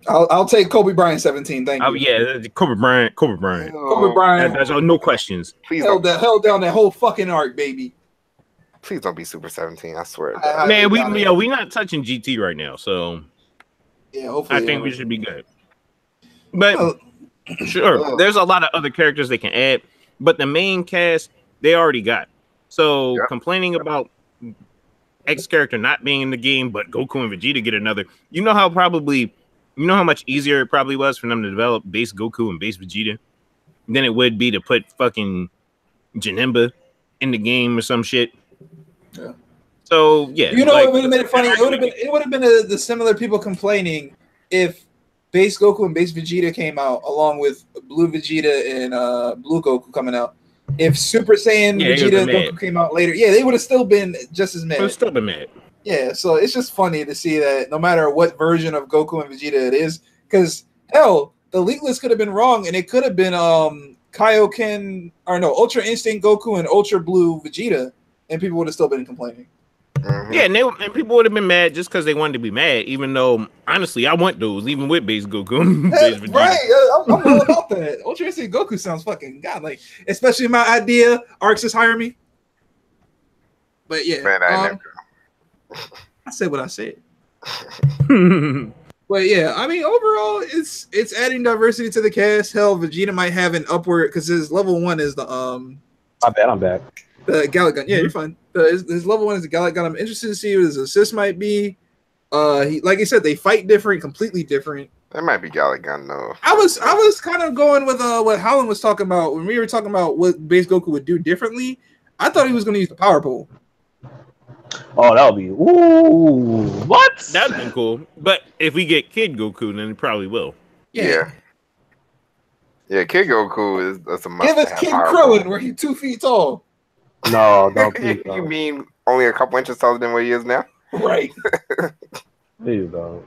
I'll take Kobe Bryant 17. Thank you. Oh yeah, Kobe Bryant. Kobe Bryant. That's no questions. Please held down that whole fucking arc, baby. Please don't be Super 17. I swear. Man, we not touching GT right now, so yeah, hopefully. I think we should be good. But sure, there's a lot of other characters they can add, but the main cast they already got. So complaining about X character not being in the game, but Goku and Vegeta get another. You know how much easier it probably was for them to develop base Goku and base Vegeta than it would be to put fucking Janemba in the game or some shit. Yeah. So yeah, it would have made it funny. It would have been the similar people complaining if base Goku and base Vegeta came out along with Blue Vegeta and Blue Goku coming out. If Super Saiyan Vegeta and Goku came out later, they would have still been just as mad. Still been mad. Yeah, so it's just funny to see that no matter what version of Goku and Vegeta it is, because hell, the leak list could have been wrong, and it could have been Kaioken Ultra Instinct Goku and Ultra Blue Vegeta, and people would have still been complaining. Mm-hmm. Yeah, and people would have been mad just because they wanted to be mad, even though honestly I want those, even with base Goku and base Vegeta. Right, I'm all about that. Ultra Instinct Goku sounds fucking godlike, especially my idea. Arxis hire me. But yeah, Man, I said what I said. But yeah, I mean, overall, it's adding diversity to the cast. Hell, Vegeta might have an upward because his level 1 is the My bad, I'm back. The Gallic Gun. Yeah, you're fine. His level 1 is the Gallic Gun. I'm interested to see what his assist might be. Like I said, they fight different, completely different. That might be Gallic Gun though. I was kind of going with what Howland was talking about when we were talking about what base Goku would do differently. I thought he was going to use the power pole. Oh, that would be what? That'd been cool. But if we get Kid Goku, then it probably will. Yeah, Kid Goku that's a must. Give us Kid Krillin, where he's 2 feet tall. No, don't. You mean only a couple inches taller than what he is now? Right. Please don't.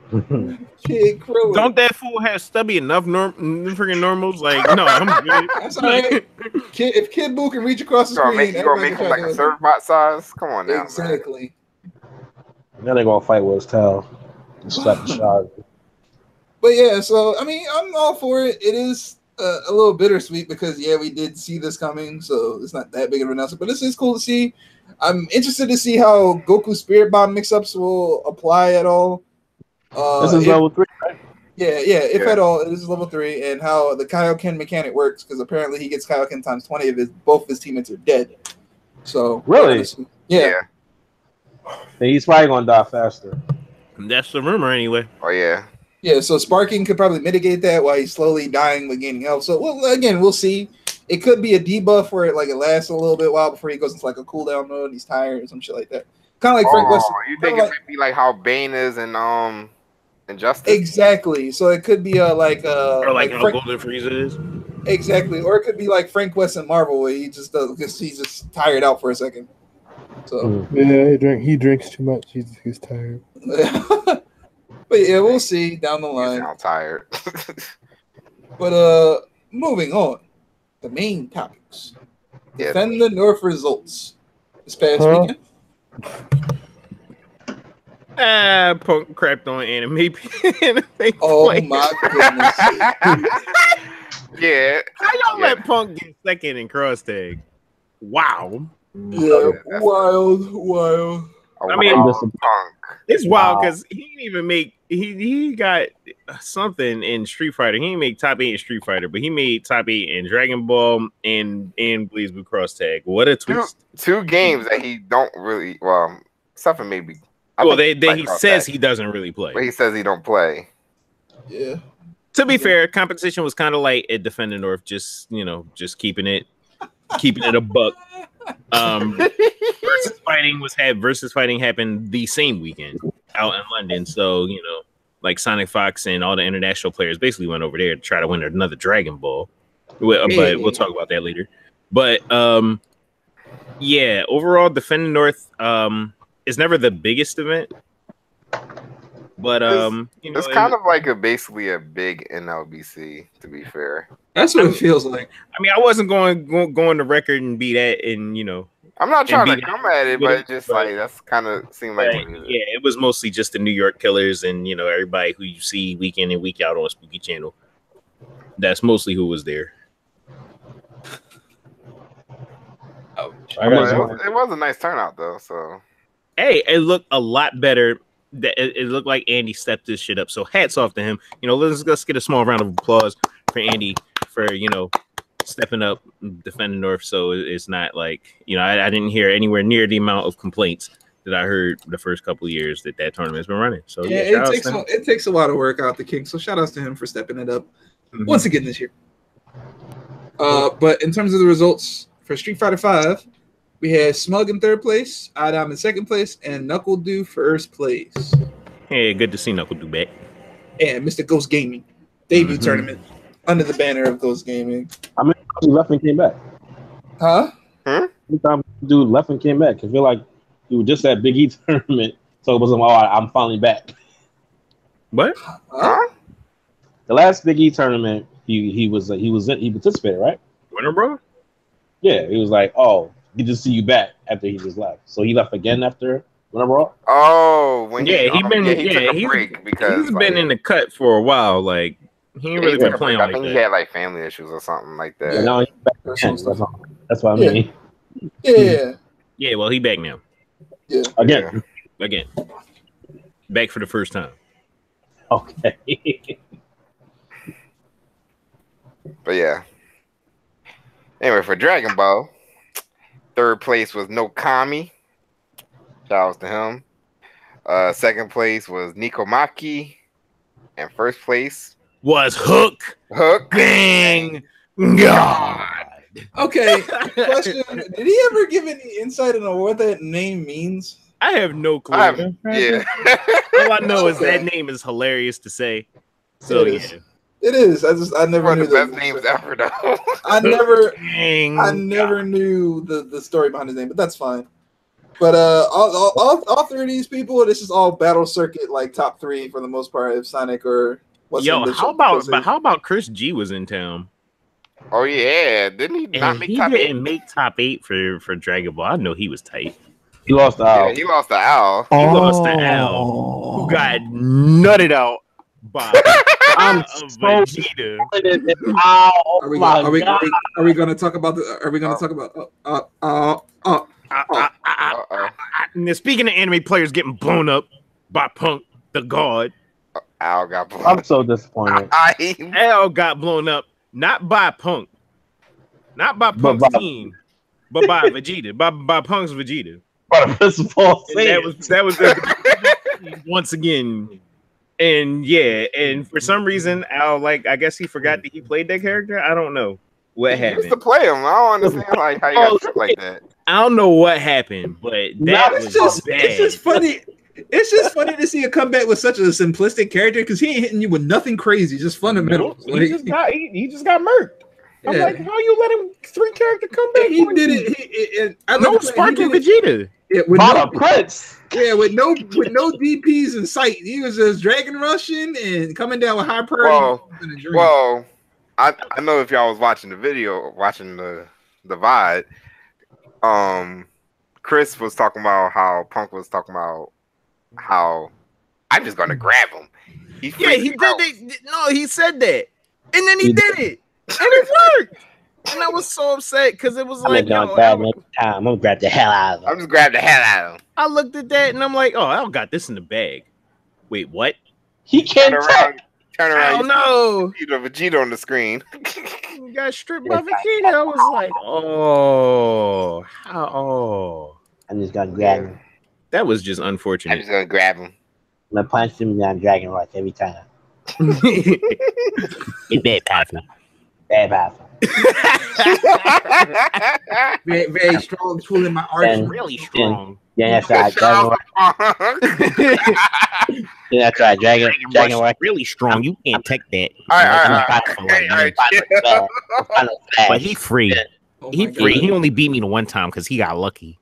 Kid Krillin. Don't that fool have stubby enough freaking normals? Like, no, I'm good. That's all right. If Kid Buu can reach across the screen, you gonna make him like a Servbot size? Come on now. Exactly. Then they're gonna fight with his tail. Slap the shot. But yeah, so I mean, I'm all for it. It is a little bittersweet because we did see this coming, so it's not that big of an announcement. But this is cool to see. I'm interested to see how Goku Spirit Bomb mix-ups will apply at all. This is level 3, right? If at all, this is level 3, and how the Kaioken mechanic works, because apparently he gets Kaioken times 20 if both his teammates are dead. So really, yeah. And he's probably gonna die faster. That's the rumor, anyway. Oh yeah. Yeah, so sparking could probably mitigate that while he's slowly dying but gaining health. So we'll see. It could be a debuff where it lasts a little bit while before he goes into like a cooldown mode and he's tired or some shit like that. Kind of like Frank West. You think it might be like how Bane is in Injustice? Exactly. So it could be or like how Golden Frieza is. Exactly. Or it could be like Frank West in Marvel where he just does because he's just tired out for a second. So he drinks too much. He's tired. But yeah, we'll see down the line. You sound tired. But moving on, the main topics. Defend the North results this past weekend. Punk crapped on anime. Oh my goodness. Yeah. How y'all let Punk get second in cross tag? Wow. Yeah, wild. I mean, it's wild because he didn't even make he got something in Street Fighter. He didn't make top 8 in Street Fighter, but he made top 8 in Dragon Ball and Blaze Blue Cross Tag. What a twist! Two games that he don't really something maybe. He says he doesn't really play. But he says he don't play. Yeah. To be fair, competition was kind of light at Defending North. Just keeping it a buck. Versus fighting happened the same weekend. out in London. So, like Sonic Fox and all the international players basically went over there to try to win another Dragon Ball. But we'll talk about that later. But yeah, overall, Defending North is never the biggest event. But it's kind of like basically a big NLBC, to be fair. That's what it feels like. I mean, I wasn't going to record and be that, and I'm not trying to come at it, but it just like that's kind of seemed like it was mostly just the New York Killers and everybody who you see week in and week out on Spooky Channel. That's mostly who was there. It was a nice turnout though. So hey, it looked a lot better. It looked like Andy stepped this shit up. So hats off to him. Let's get a small round of applause for Andy for stepping up, Defending North. So it's not like I didn't hear anywhere near the amount of complaints that I heard the first couple of years that tournament's been running. So yeah, it takes a lot of work out the king. So shout outs to him for stepping it up once again this year. But in terms of the results for Street Fighter V, we had Smug in third place, Adam in second place, and NaClRice first place. Hey, good to see NaClRice back. And Mr. Ghost Gaming debut tournament under the banner of Ghost Gaming. How many times he left and came back? Huh? How many times dude left and came back? I feel like he was just at Big E tournament, so it wasn't. I'm finally back. What? Huh? The last Big E tournament, he participated, right? Winter Bro? Yeah, he was like, oh. Good to see you back after he just left. So he left again after whatever. Oh, he took a break because he's been in the cut for a while. Like he ain't really been playing. I think he had like family issues or something like that. Yeah, now he's back again. That's what I mean. Yeah. Yeah. Well, he back now. Yeah. Again. Back for the first time. Okay. But yeah. Anyway, for Dragon Ball. Third place was NoKami. Shout out to him. Second place was Nikomaki. And first place was Hook. Bang. God. Okay. Question. Did he ever give any insight into what that name means? I have no clue. Yeah. All I know is that name is hilarious to say. So yeah. It is. I never knew the best names ever though. I never knew the story behind his name, but that's fine. But all three of these people, this is all battle circuit like top 3 for the most part. If Sonic or how about Chris G was in town? Oh yeah, didn't he not make top 8? He didn't make top 8 for Dragon Ball. I know he was tight. He lost to Al. Yeah, he lost to Al. He lost to Al, who got nutted out by Vegeta. Are we going to talk about the? Are we going to talk about? Now, speaking of anime players getting blown up by Punk, the God. Al got blown. I'm so disappointed. Al got blown up, not by Punk, not by Punk's team, but by Vegeta, by Punk's Vegeta. By the principal. That was once again. And yeah, and for some reason, Al, I guess he forgot that he played that character. I don't know what happened. He used to play him. I don't understand how you got tripped like that. I don't know what happened, but it's just funny. It's just funny to see a comeback with such a simplistic character because he ain't hitting you with nothing crazy, just fundamentals. He just got murked. I'm like, how you let him 3-character comeback? He did it. No Sparking Vegeta. Prince. Yeah, with no DPs in sight. He was just dragon rushing and coming down with high priority. Well, I know if y'all was watching the video, watching the VOD, Chris was talking about how Punk was talking about how I'm just gonna grab him. He did it. No, he said that, and then he did it, and it worked. And I was so upset because it was like, I'm gonna grab the hell out of him. I'm just grab the hell out of him. I looked at that and I'm like, oh, I got this in the bag. Wait, what? He can't turn around. Oh no! You see the Vegeta on the screen. You got stripped by Vegeta. I was like, oh. I'm just gonna grab him. That was just unfortunate. I'm just gonna grab him. I'm gonna punch him down Dragonball every time. It's bad passing. Bad passing. Very strong tool in my arsenal. Really strong. Yeah, that's right. Yeah, that's right. Dragon Rush really strong. You can't take that. But he free. He free. He only beat me the one time because he got lucky.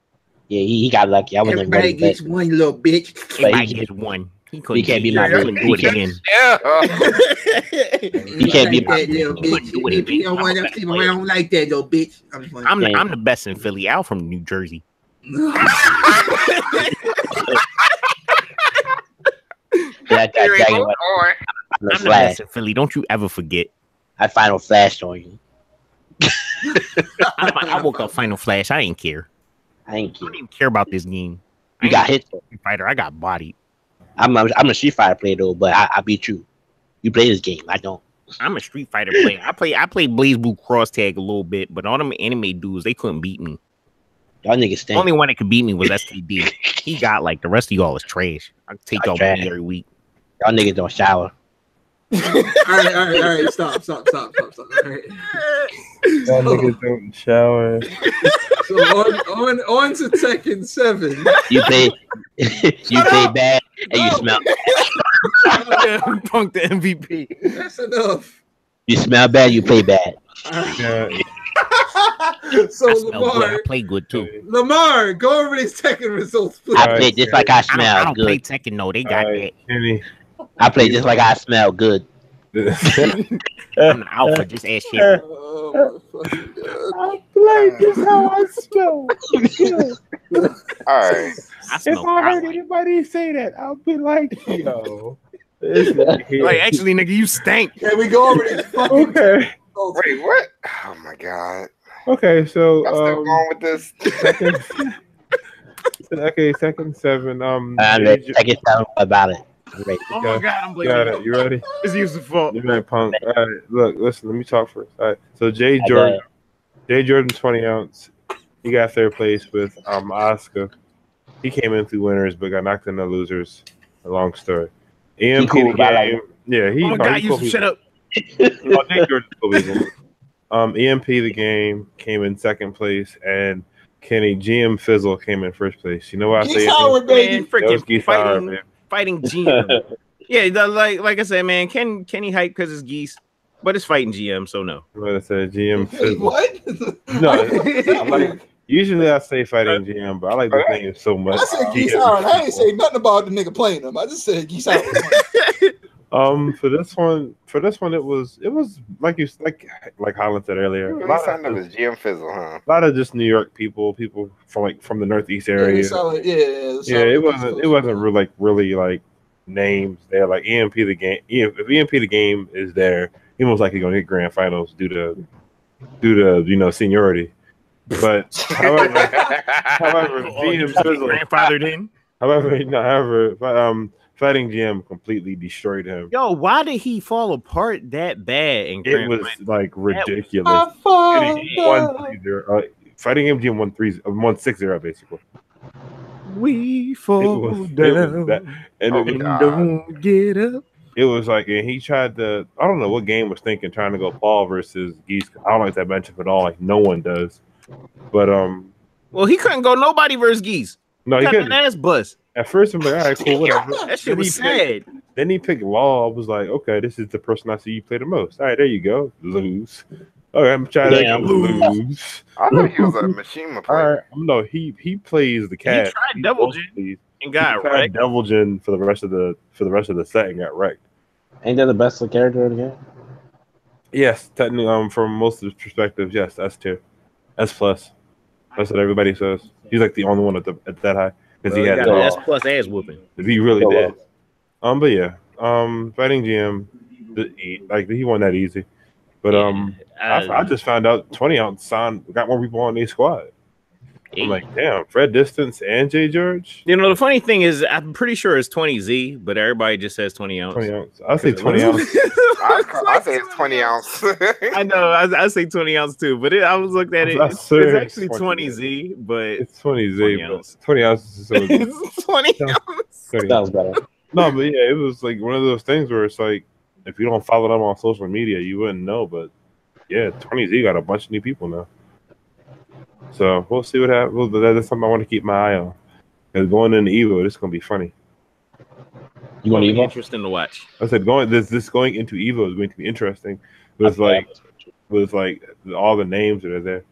Yeah, he got lucky. I wasn't Everybody ready. gets one, little bitch. Everybody gets one. He can't be my couldn't do it again. He can't be my little bitch. He don't want to I don't like that little bitch. I'm the best in Philly. Al from New Jersey. I'm the best in Philly. Don't you ever forget. I Final Flashed on you. I woke up Final Flash. I didn't care. I didn't even care about this game. You got hit. Fighter. I got bodied. I'm a Street Fighter player though, but I beat you. You play this game. I don't. I'm a Street Fighter player. I play Blaze Blue Cross Tag a little bit, but all them anime dudes, they couldn't beat me. Y'all niggas stink. The only one that could beat me was STD. He got like the rest of y'all was trash. I take y'all money every week. Y'all niggas don't shower. all right. Stop. All right. Y'all niggas don't shower. So on to Tekken 7. You play bad and you smell. Punk the MVP. That's enough. You smell bad, you play bad. So Lamar, I play good too. Lamar, go over these Tekken results, please. I play just like I smell I don't good. play Tekken, no, they got that. Kenny. I play just like I smell good. I'm the alpha, just ass shit. Oh my fucking God. I play this how I smell. Alright. If I heard anybody say that, I'll be like, yo. Like, actually, nigga, you stank. Can we go over these fucking Okay. Wait, what? Oh my God. Okay, so I'm still going with this. Tekken 7. Tekken 7 about it. Oh my God, I'm blaming you. Got it. You ready? It's Yusuf's fault. You're right, Punk. All right, look, listen, let me talk first. All right, so Jay Jordan 20 ounce, he got third place with Oscar. He came in through winners, but got knocked in the losers. A long story. EMP the game. Yeah, he. Oh my God, Yusuf, shut up. Oh, Jay Jordan's cool. EMP the game came in second place, and Kenny GM Fizzle came in first place. You know what I say? Man, freaking fighting GM. Yeah, like I said, man, Kenny hype because it's geese, but it's fighting GM, so no. What I said, GM Fizzle. What? No, usually I say fighting GM, but I like the name so much. I said geese out. I ain't say nothing about the nigga playing them. I just said geese out. For this one, it was like Holland said earlier. A lot of GM Fizzle, huh? A lot of just New York people from the Northeast area. It wasn't really names there. Like EMP the game. If EMP the game is there, he most likely gonna hit grand finals due to seniority. But however, GM Fizzle grandfathered in. However, Fighting GM completely destroyed him. Yo, why did he fall apart that bad? It was like ridiculous. Fighting GM won 6-0 basically. We fall down and don't get up. It was like, and he tried to. I don't know what game was thinking, trying to go Paul versus Geese. I don't like that matchup at all. Like no one does. But well, he couldn't go nobody versus Geese. No, he couldn't. An ass bust. At first, I'm like, all right, cool, whatever. That shit was sad. Then he picked Law. I was like, okay, this is the person I see you play the most. All right, there you go. Lose. Okay, I'm trying to lose. I thought he was a machine player. All right, no, he plays the cat. He tried Double Gen and got wrecked. Double Gen for the rest of the set and got wrecked. Ain't that the best character in the game? Yes, technically, from most of the perspectives, yes, S tier, S plus. That's what everybody says. He's like the only one at that high because he had S plus ass whooping. He really did. But yeah, fighting GM, he won that easy. But I just found out 20 ounce got more people on their squad. I'm like, damn, Fred Distance and Jay George. You know, the funny thing is, I'm pretty sure it's 20Z, but everybody just says 20 ounce. 20 ounce. I say 20 ounce. I say it's 20 ounce. I know. I say 20 ounce too, but I was looking at it. It's actually 20Z, but it's 20Z. 20 ounces is so it's 20 ounce. Sounds better. No, but yeah, it was like one of those things where it's like, if you don't follow them on social media, you wouldn't know. But yeah, 20Z got a bunch of new people now. So we'll see what happens. That's something I want to keep my eye on. Because going into Evo, this is gonna be funny. You want to be interesting to watch? I said this going into Evo is going to be interesting. With like all the names that are there.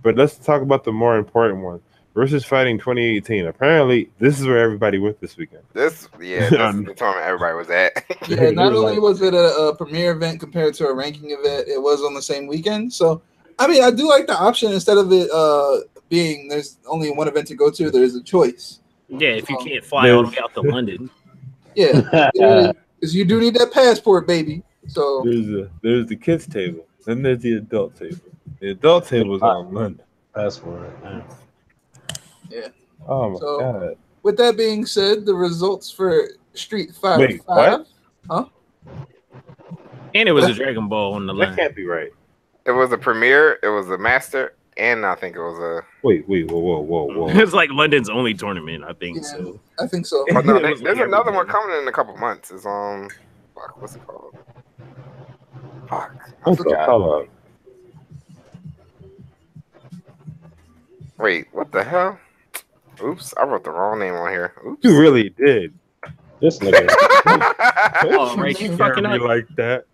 But let's talk about the more important one. VsFighting2018. Apparently, this is where everybody went this weekend. This is the tournament everybody was at. Yeah, not only was it a premiere event compared to a ranking event, it was on the same weekend. So, I mean, I do like the option instead of it being there's only one event to go to, there's a choice. Yeah, if you can't fly all the way out to London. Yeah, because you do need that passport, baby. So there's the kids table, then there's the adult table. The adult table is on London. Passport. Yeah. Oh my god. With that being said, the results for Street Fighter. Wait, what? Huh? And it was a Dragon Ball on the line. That can't be right. It was a premiere. It was a master. And I think it was a wait, whoa. It's like London's only tournament, I think. Yeah, so I think so. But no, there's another one coming in a couple months. It's fuck, what's it called? Fuck, I forgot. Wait, what the hell? Oops, I wrote the wrong name on here. Oops. You really did. This nigga. Oh, right, you fucking up like that.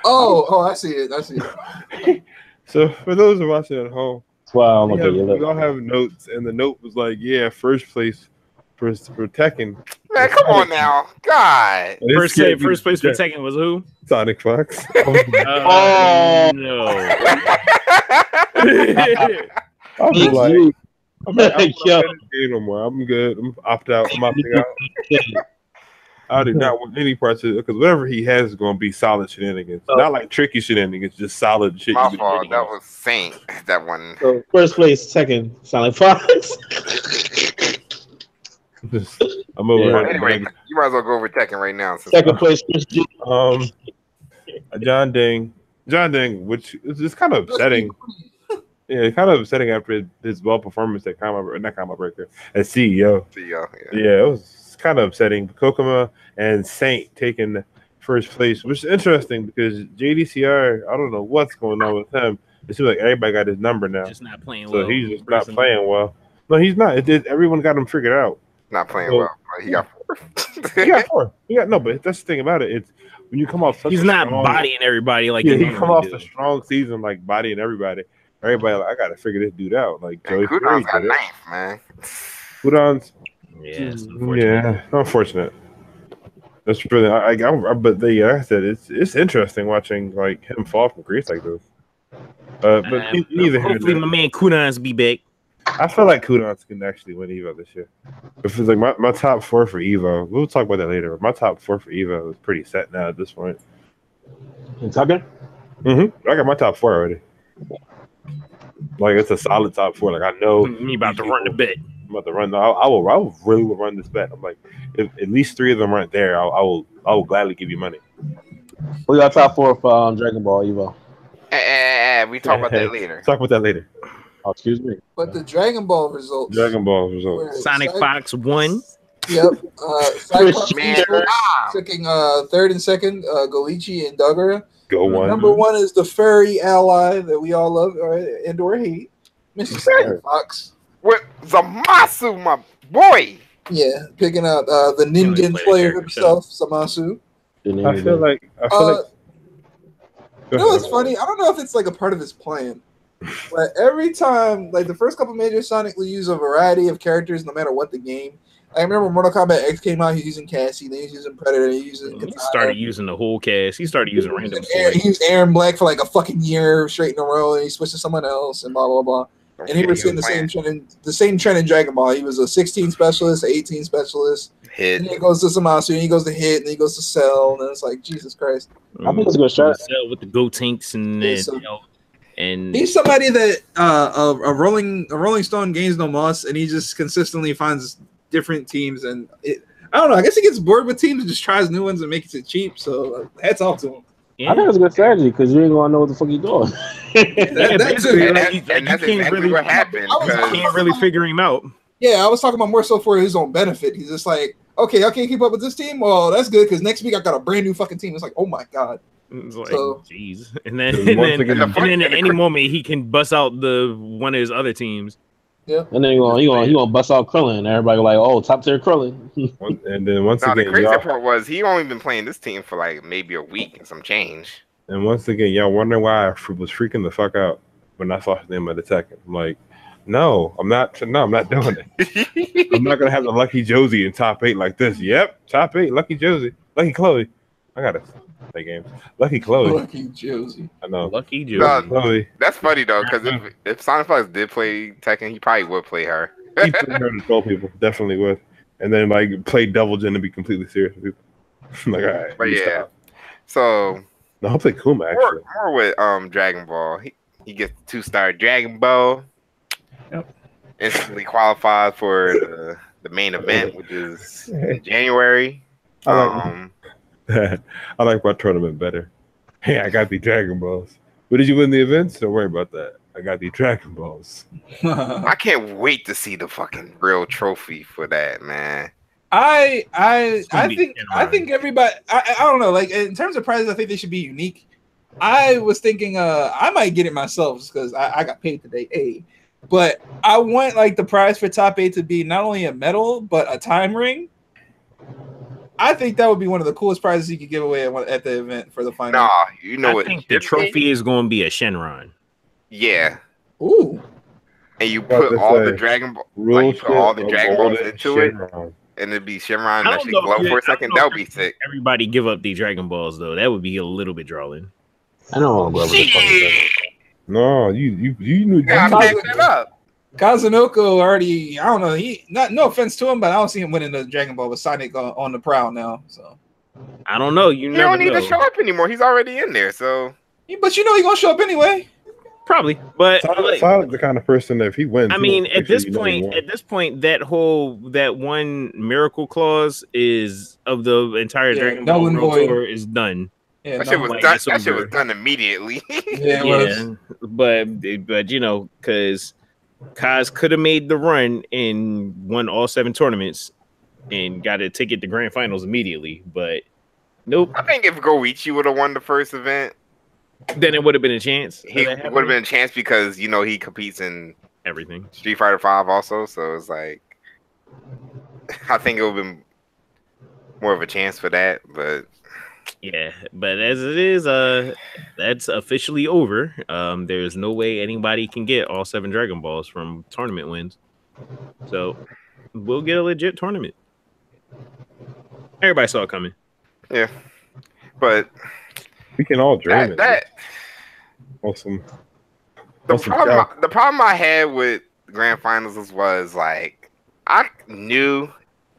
Oh, I see it. So for those who are watching at home, we all have notes, and the note was like, "Yeah, first place for Tekken." Man, come on now, God. First place for Tekken was who? Sonic Fox. Oh no! I'm like, I'm not no more. I'm good. I'm opting out. I do not want any parts of it because whatever he has is going to be solid shenanigans. Not like tricky shenanigans, just solid shit. My fault. That was Saint. That one. So first place, second, Sonic Fox. I'm over here. Anyway, you might as well go over Tekken right now. Second place, John Ding, which is kind of upsetting. Yeah, kind of upsetting after his well performance at Combat Breaker as CEO. Yeah, it was kind of upsetting. Kokoma and Saint taking first place, which is interesting because JDCR, I don't know what's going on with him. It seems like everybody got his number now. Just not playing well. So he's just not playing well. No, he's not. Everyone got him figured out. Not playing well. He got 4. He got 4. But that's the thing about it. It's when you come off such he's not bodying everybody like he come off a strong season like bodying everybody. Everybody like, I gotta figure this dude out. Like Joey Kudon's got 9th, man. Kudon's unfortunate. Unfortunate. That's really but like I said, it's interesting watching like him fall from grace like this. But neither hopefully my man Kudon's be back. I feel like Kudon's can actually win Evo this year. If it's like my top 4 for Evo, we'll talk about that later. But my top 4 for Evo is pretty set now at this point. Kentucky? I got my top 4 already. Like it's a solid top 4. Like I know you about to run the bet. I'm about to run. I will really run this bet. I'm like, if at least 3 of them aren't there, I will gladly give you money. We got top 4 for Dragon Ball Evo. We talk about that later. Talk about that later. Oh, excuse me. But the Dragon Ball results. Sonic Fox won. Yep. Cyclops taking 3rd and 2nd. Goichi and Dagura. Go one. Number 1 is the furry ally that we all love and or hate, Mr. Sonic Fox. With Zamasu, my boy. Yeah, picking out the Ninja player himself, Zamasu. I feel like. You know what's funny? I don't know if it's like a part of his plan, but every time, like the first couple major Sonic will use a variety of characters, no matter what the game. I remember Mortal Kombat X came out. He's using Cassie, then he's using Predator. He started using the whole cast. He started using random. He used Aaron Black for like a fucking year straight in a row, and he switched to someone else, and blah blah blah. And he was seeing the same trend in Dragon Ball. He was a 16 specialist, an 18 specialist. Hit. And he goes to Zamasu, and he goes to Hit, and he goes to Cell, and it's like Jesus Christ. I think it's a good shot. Cell with the Go Tanks and and he's somebody that a Rolling Stone gains no moss, and he just consistently finds different teams, and I don't know. I guess he gets bored with teams and just tries new ones and makes it cheap. So hats off to him. Yeah. I think it's a good strategy because you ain't gonna know what the fuck you're doing. That's exactly what happened. You can't really figure him out. Yeah, I was talking about more so for his own benefit. He's just like, okay, I can't keep up with this team. Well, that's good because next week I got a brand new fucking team. It's like, oh my god. It's like, jeez. And then at any moment he can bust out one of his other teams. Yeah. And then you gonna bust out Krillin, and everybody like, oh, top tier Krillin. And then once again, the crazy part was he only been playing this team for like maybe a week and some change. And once again, y'all wonder why I was freaking the fuck out when I saw his name at the Tekken. I'm like, no, I'm not. No, I'm not doing it. I'm not gonna have the Lucky Josie in top 8 like this. Yep, top 8, Lucky Josie, Lucky Chloe. I gotta play games. Lucky Chloe. Lucky Josie. I know. Lucky Josie. Chloe. That's funny though, because if Sonic Fox did play Tekken, he probably would play her. He played her to troll people, definitely would. And then like play Double Gen to be completely serious with people. Like, all right. But yeah. Stop. So no, I'll play Kuma actually. More with Dragon Ball. He gets 2-star Dragon Ball. Yep. Instantly qualified for the main event, which is in January. I like my tournament better. Hey, I got the Dragon Balls. But did you win the events? Don't worry about that. I got the Dragon Balls. I can't wait to see the fucking real trophy for that, man. I think everybody. I don't know. Like in terms of prizes, I think they should be unique. I was thinking, I might get it myself because I got paid today. But I want like the prize for top 8 to be not only a medal but a time ring. I think that would be one of the coolest prizes you could give away at the event for the final. Nah, you know I what? think the trophy is going to be a Shenron. Yeah. Ooh. And you put all the Dragon Ball, all the Dragon Balls into it, and it'd be Shenron that should glow for a second. That would be sick. Everybody give up the Dragon Balls though. That would be a little bit drawing. I don't want to go over this. No, you knew that. Kazunoko already. I don't know. No offense to him, but I don't see him winning the Dragon Ball with Sonic on the prowl now. So I don't know. You don't need to show up anymore. He's already in there. So, but you know he's gonna show up anyway. Probably, but Sonic's the kind of person that if he wins, I mean, at this point, that one miracle clause is of the entire Dragon Ball World Tour is done. Yeah, that shit was done immediately. But you know, because Kaz could have made the run and won all 7 tournaments and got a ticket to grand finals immediately, but nope. I think if Goichi would have won the first event, then it would have been a chance. He would have been a chance because you know he competes in everything. Street Fighter 5 also, so it's like I think it would have been more of a chance for that, but yeah, but as it is, that's officially over. There's no way anybody can get all 7 Dragon Balls from tournament wins. So we'll get a legit tournament. Everybody saw it coming. Yeah, but we can all dream that. Awesome. The problem I had with grand finals was like I knew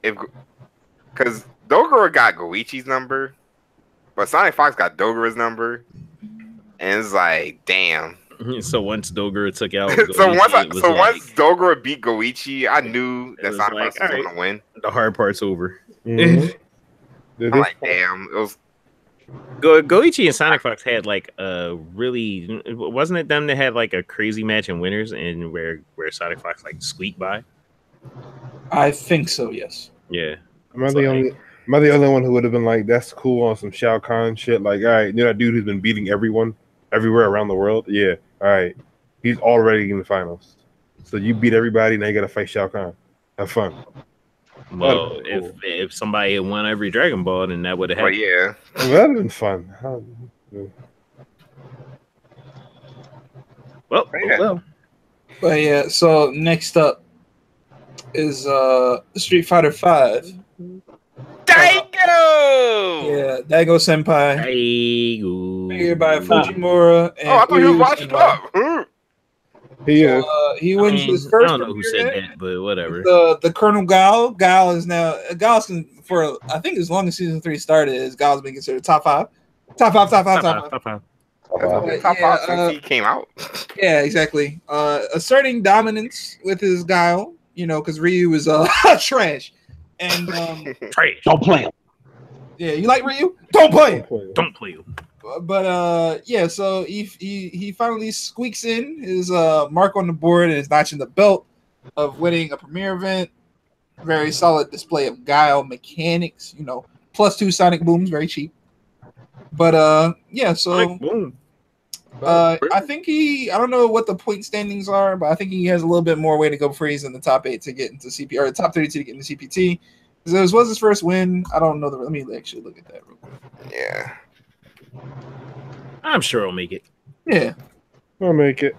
because Dogura got Goichi's number. But Sonic Fox got Dogura's number, and it's like, damn. So once Dogura took out, Goichi, once Dogura beat Goichi, I knew that Sonic Fox was going to win. The hard part's over. I'm like, damn. It was Goichi and Sonic Fox had like a really, wasn't it them that had like a crazy match in winners and where Sonic Fox like squeaked by? I think so. Yes. Yeah. Am I the only one who would have been like, that's cool on some Shao Kahn shit? Like, all right, you know that dude who's been beating everyone everywhere around the world? Yeah, all right. He's already in the finals. So you beat everybody, now you got to fight Shao Kahn. Have fun. Well, if somebody had won every Dragon Ball, then that would have happened. Oh, yeah. Well, that would have been fun. Well. But yeah, so next up is Street Fighter 5. Daigo! Yeah, Daigo Senpai. Daigo. Figured by Fujimura. And I thought he was washed up. He is. He wins his first. I don't know who said that, but whatever. The Colonel Gao. Gao is now for I think as long as season 3 started, Gao's been considered top 5. Top 5 since he came out. Yeah, exactly. Asserting dominance with his Guile, you know, because Ryu is trash. And trash. Don't play him. Yeah, you like Ryu? Don't play him. Don't play him. But yeah, so he finally squeaks in his mark on the board and is notching the belt of winning a premier event. Very solid display of Guile mechanics, you know, +2 Sonic Booms, very cheap. But yeah, so I think I don't know what the point standings are, but I think he has a little bit more way to go before he's in the top 8 to get into CP, or the top 32 to get into CPT. Because this was his first win. I don't know. Let me actually look at that real quick. Yeah. I'm sure he'll make it. Yeah. I'll make it.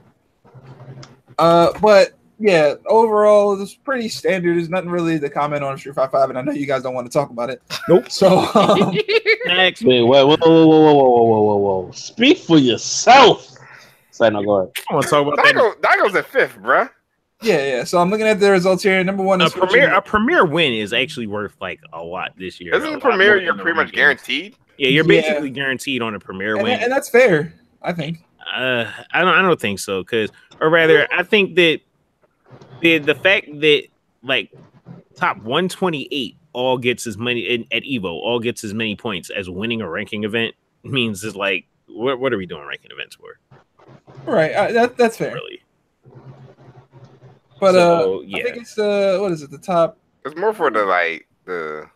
But yeah, overall, it's pretty standard. There's nothing really to comment on Street Fighter 5, and I know you guys don't want to talk about it. Nope. So, Next. Wait, whoa. Speak for yourself. Say no, go ahead. I want to talk about that. Daigo's at 5th, bruh. Yeah. So I'm looking at the results here. Number one is a premier win is actually worth like a lot this year. Isn't the premier you're pretty much guaranteed? Yeah, you're basically guarantee on a premier win, and that's fair. I think. I don't think so, or rather, I think that the fact that like top 128 all gets as many at Evo, all gets as many points as winning a ranking event means is like, what are we doing ranking events for? Right, that's fair. Really. But yeah. I think it's what is it? The top. It's more for the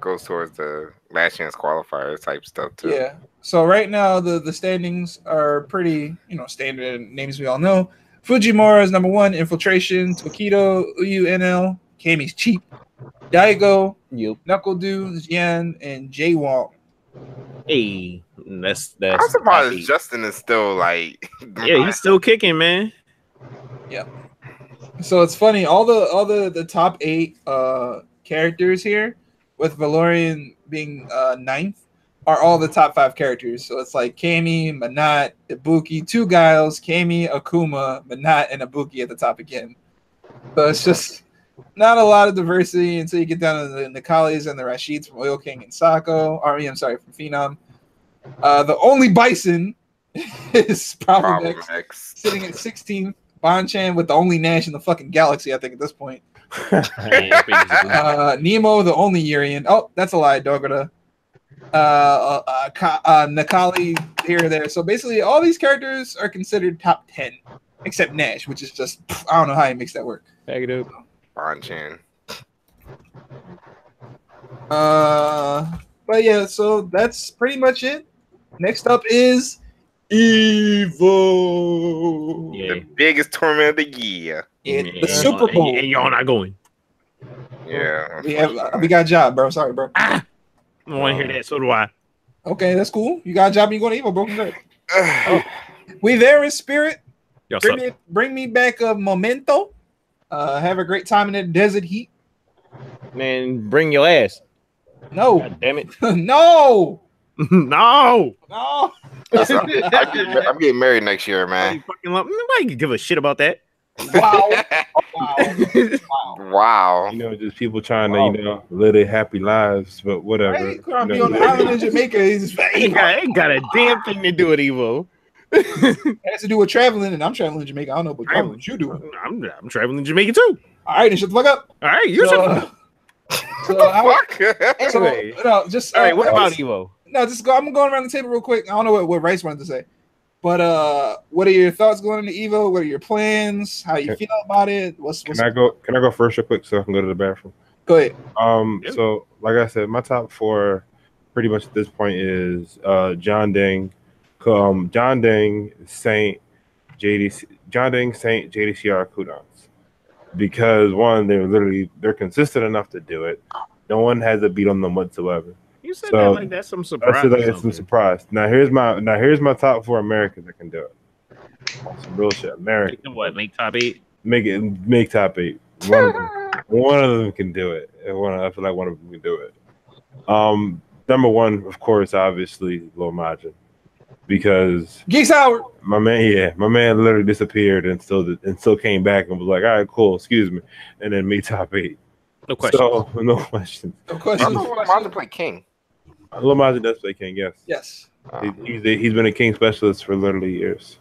goes towards the last chance qualifier type stuff too. Yeah. So right now the standings are pretty standard names we all know. Fujimura is number 1. Infiltration, Tokido, Uyu NL, Kami's Cheap, Daigo, NaClRice, Yan, and Jay Wong. Hey, that's. I'm surprised Justin is still like. Yeah, he's still kicking, man. Yeah. So it's funny. All the top 8 characters here, with Valorian being 9th, are all the top 5 characters. So it's like Kami, Manat, Ibuki, 2 Guiles, Kami, Akuma, Manat, and Ibuki at the top again. So it's just not a lot of diversity until you get down to the NaClRice and the Rashids from Oil King and Sako. From Phenom. The only Bison is Problem X, sitting at 16th. Bonchan with the only Nash in the fucking galaxy, I think, at this point. Nemo, the only Urian. Oh, that's a lie, Dogota. Nakali here or there. So basically, all these characters are considered top 10, except Nash, which is just, I don't know how he makes that work. Back it up. Bonchan. But yeah, so that's pretty much it. Next up is Evo. Yeah. The biggest tournament of the year. The Super Bowl. And y'all not going. Yeah. We got a job, bro. Sorry, bro. I want to hear that. So do I. Okay, that's cool. You got a job and you going to Evo, bro. We there in spirit. Bring me back a memento. Have a great time in the desert heat. Man, bring your ass. No. God damn it. No. No. No. I'm getting married next year, man. Nobody can give a shit about that. Wow. Wow. Just people trying to, live their happy lives, but whatever. Hey, be on the island in Jamaica. Ain't got a damn thing to do with Evo. It has to do with traveling, and I'm traveling to Jamaica. I don't know what you do. I'm traveling to Jamaica too. All right, then shut the fuck up. All right, you're What about Evo? No, I'm going around the table real quick. I don't know what Rice wanted to say, but what are your thoughts going into Evo? What are your plans? How you feel about it? Can I go first real quick so I can go to the bathroom? Go ahead. So like I said, my top 4 pretty much at this point is John Ding, Saint, JDCR, Kudons. Because one, they're consistent enough to do it. No one has a beat on them whatsoever. You said that like that's some surprise. I said that it's some surprise. Now here's my top 4 Americans that can do it. Some real shit. American. What? Make top 8? Make top 8. One of them can do it. I feel like one of them can do it. Number 1, of course, obviously, Lil Majin. Because Geeks Howard, my man literally disappeared and still came back and was like, all right, cool, excuse me, and then made top 8. No questions. So, no questions. Lil Majin play King. Lil Majin does play King, yes. Yes. He's been a King specialist for literally years.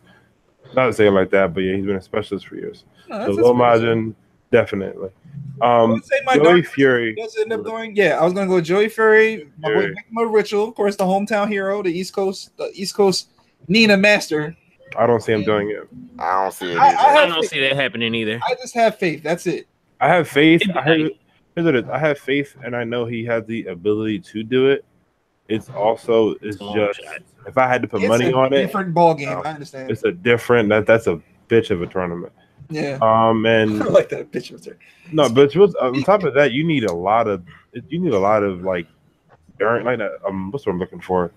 Not to say it like that, but yeah, he's been a specialist for years. So Lil Majin, definitely. I would say my Joey Fury does end up going. Yeah, I was gonna go Joey Fury, my boy Ritual, of course, the hometown hero, the East Coast Nina Master. I don't see him doing it. I don't see it. I don't see that happening either. I just have faith. That's it. I have faith. I have faith, and I know he has the ability to do it. it's just if I had to put money on it, different ball game. I understand. It's a different that's a bitch of a tournament. Yeah. And I like that bitch of a tournament. No, but on top of that, you need a lot of like during like what's what I'm looking for,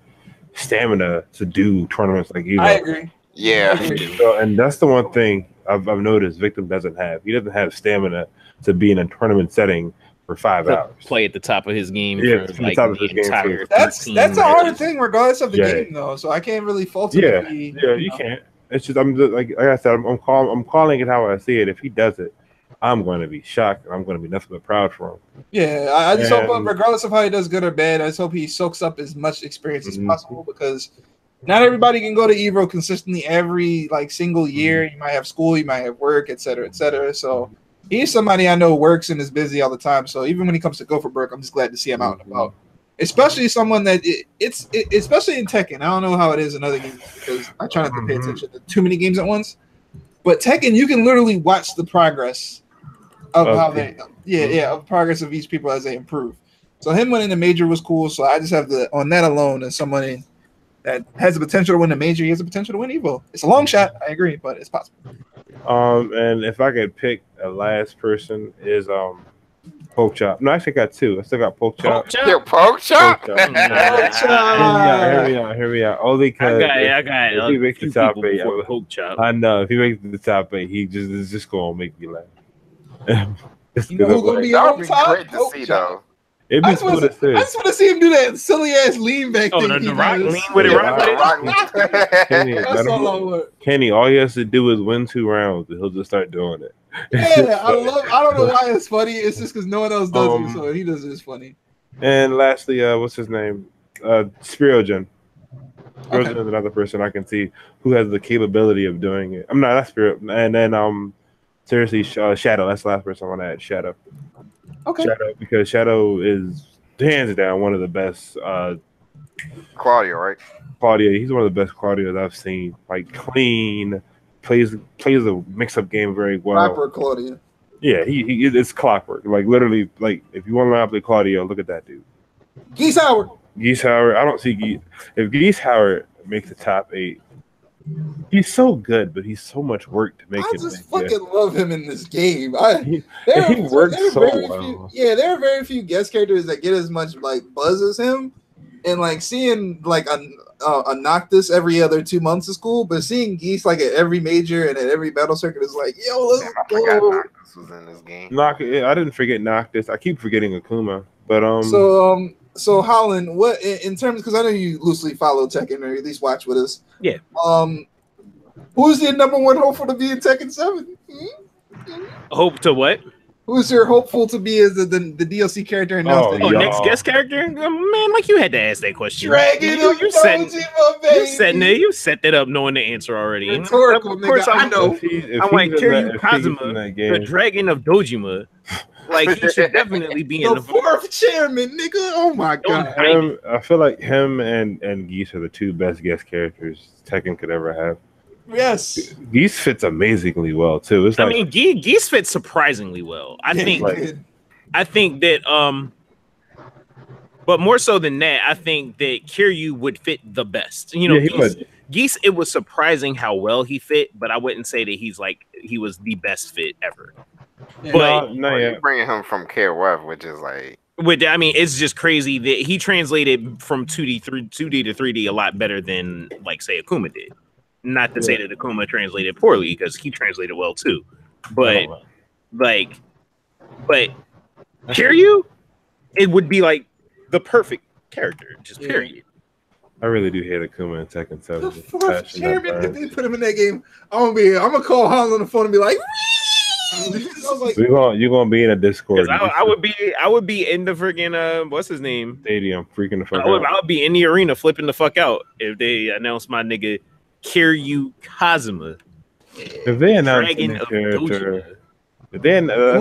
stamina to do tournaments like Evo. I agree. Yeah. So, and that's the one thing I've noticed Victim doesn't have. He doesn't have stamina to be in a tournament setting for 5 hours. Play at the top of his game. Yeah, for like the entire. That's a hard thing, regardless of the game, though. So I can't really fault him. You can't. It's just I'm just, like I said, I'm calling it how I see it. If he does it, I'm going to be shocked, and I'm going to be nothing but proud for him. Yeah, I just hope, regardless of how he does good or bad, I just hope he soaks up as much experience as possible, because not everybody can go to Evo consistently every single year. You might have school, you might have work, etc., etc. So he's somebody I know works and is busy all the time. So even when he comes to go for Burke, I'm just glad to see him out and about. Especially someone that especially in Tekken. I don't know how it is in other games because I try not to pay attention to too many games at once. But Tekken, you can literally watch the progress of how they, of progress of each people as they improve. So him winning the major was cool. So I just have to, on that alone, as somebody that has the potential to win the major, he has the potential to win Evo. It's a long shot, I agree, but it's possible. And if I could pick a last person is Poke Chop. No, I actually got two. I still got Poke Chop. Poke Chop? Hear me out. Only because if he makes the top 8, Poke Chop. I know if he makes the top 8, it's just gonna make me laugh. You know who's gonna be on top? Great to see, though. It'd be cool to see. I just want to see him do that silly ass lean back thing. The rock lean with it, Kenny, all he has to do is win 2 rounds, and he'll just start doing it. Yeah, I don't know why it's funny. It's just because no one else does it, so he does it. It's funny. And lastly, what's his name? Spirogen. Spirogen is another person I can see who has the capability of doing it. I'm not Spirit. And then seriously, Shadow. That's the last person I want to add. Shadow. Okay. Shadow, because Shadow is hands down one of the best. Claudio, right? Claudio, he's one of the best Claudios I've seen. Like clean, plays a mix-up game very well. Proper Claudio. Yeah, he it's clockwork. Like literally, like if you want to learn how to play Claudio, look at that dude. Geese Howard. I don't see Geese. If Geese Howard makes the top 8, he's so good, but he's so much work to make him. I just fucking love him in this game. He works so well. There are very few guest characters that get as much buzz as him, and seeing a Noctis every other 2 months is cool, but seeing Geese at every major and at every battle circuit is yo, let's go. Noctis was in this game. I didn't forget Noctis. I keep forgetting Akuma, but So Holland, what in terms, because I know you loosely follow Tekken or at least watch with us. Yeah. Who's your number one hopeful to be in Tekken 7? Hope to what? Who's your hopeful to be as the DLC character announced? Next guest character? Man, you had to ask that question. Dragon of Dojima, baby. You set that up knowing the answer already. Rhetorical, of course, I know. I'm like Kiryu Kazuma, the Dragon of Dojima. He should definitely be in the 4th chairman, nigga. Oh my god. I feel like him and Geese are the 2 best guest characters Tekken could ever have. Yes. Geese fits amazingly well too. It's Geese fits surprisingly well. I think that but more so than that, I think that Kiryu would fit the best. Geese, it was surprising how well he fit, but I wouldn't say that he was the best fit ever. Yeah. But you're bringing him from KOF, which is it's just crazy that he translated from 2D to 3D a lot better than say Akuma did. Not to say that Akuma translated poorly, because he translated well too. But Kiryu, it would be the perfect character, just period. I really do hate Akuma in Tekken 7. The 4th chairman, if they put him in that game, I'm gonna call Holland on the phone and be like, you're gonna be in a Discord. I would be in the freaking what's his name? Stadium, freaking the fuck out. I would be in the arena flipping the fuck out if they announced my nigga Kiryu Kazuma. If they announce Dragon of character, then I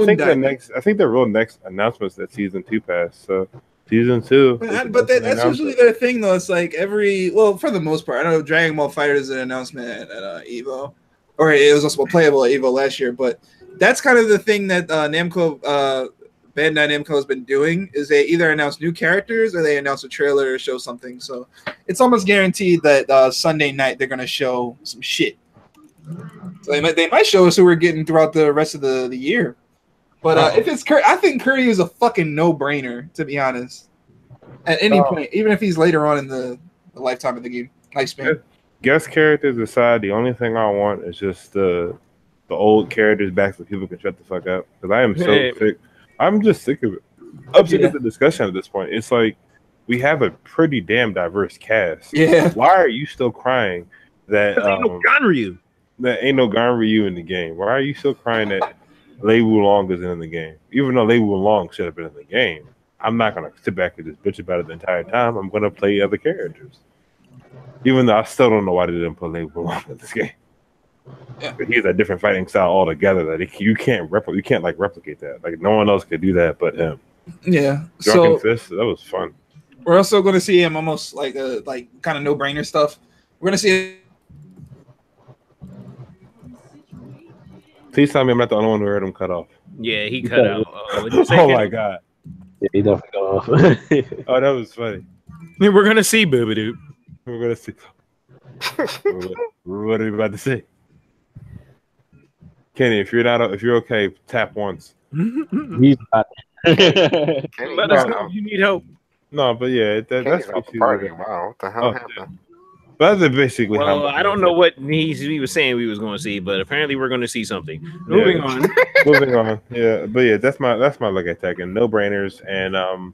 think the real next announcements that season 2 passed. So season 2. But that's usually their thing, though. It's for the most part, I know Dragonball FighterZ an announcement at Evo, or it was also playable at Evo last year. But that's kind of the thing that Namco Bandai Namco has been doing is they either announce new characters or they announce a trailer or show something. So it's almost guaranteed that Sunday night they're gonna show some shit. So they might show us who we're getting throughout the rest of the year. But if it's Curry, I think Curry is a fucking no-brainer, to be honest. At any point, even if he's later on in the lifetime of the game, lifespan. Guest characters aside, the only thing I want is just the old characters back so people can shut the fuck up. Because I am so sick. I'm just sick of it. I'm sick of the discussion at this point. It's like we have a pretty damn diverse cast. Yeah. Why are you still crying that ain't no Ganryu? That ain't no Ganryu in the game? Why are you still crying that Lei Wulong isn't in the game? Even though Lei Wulong should have been in the game, I'm not gonna sit back and just bitch about it the entire time. I'm gonna play other characters. Even though I still don't know why they didn't put Lei Wulong in this game. Yeah. But he's a different fighting style altogether that you can't replicate that. Like no one else could do that but him. Yeah. Drunken Fist, that was fun. We're also going to see him almost like kind of no-brainer stuff. We're going to see. Please tell me I'm not the only one who heard him cut off. Yeah, he cut out. Oh my god. Yeah, he definitely cut off. Oh, that was funny. We're gonna see Boobadoop. We're gonna see. What are you about to say? Kenny, if you're okay, tap once. He's not. Let us know if you need help. No, but yeah, that's what you party. Wow, what the hell happened? That's basically. Well, I don't know what he was saying we was going to see, but apparently we're going to see something. Moving on. Moving on. Yeah, but yeah, that's my look at Tekken. No brainers and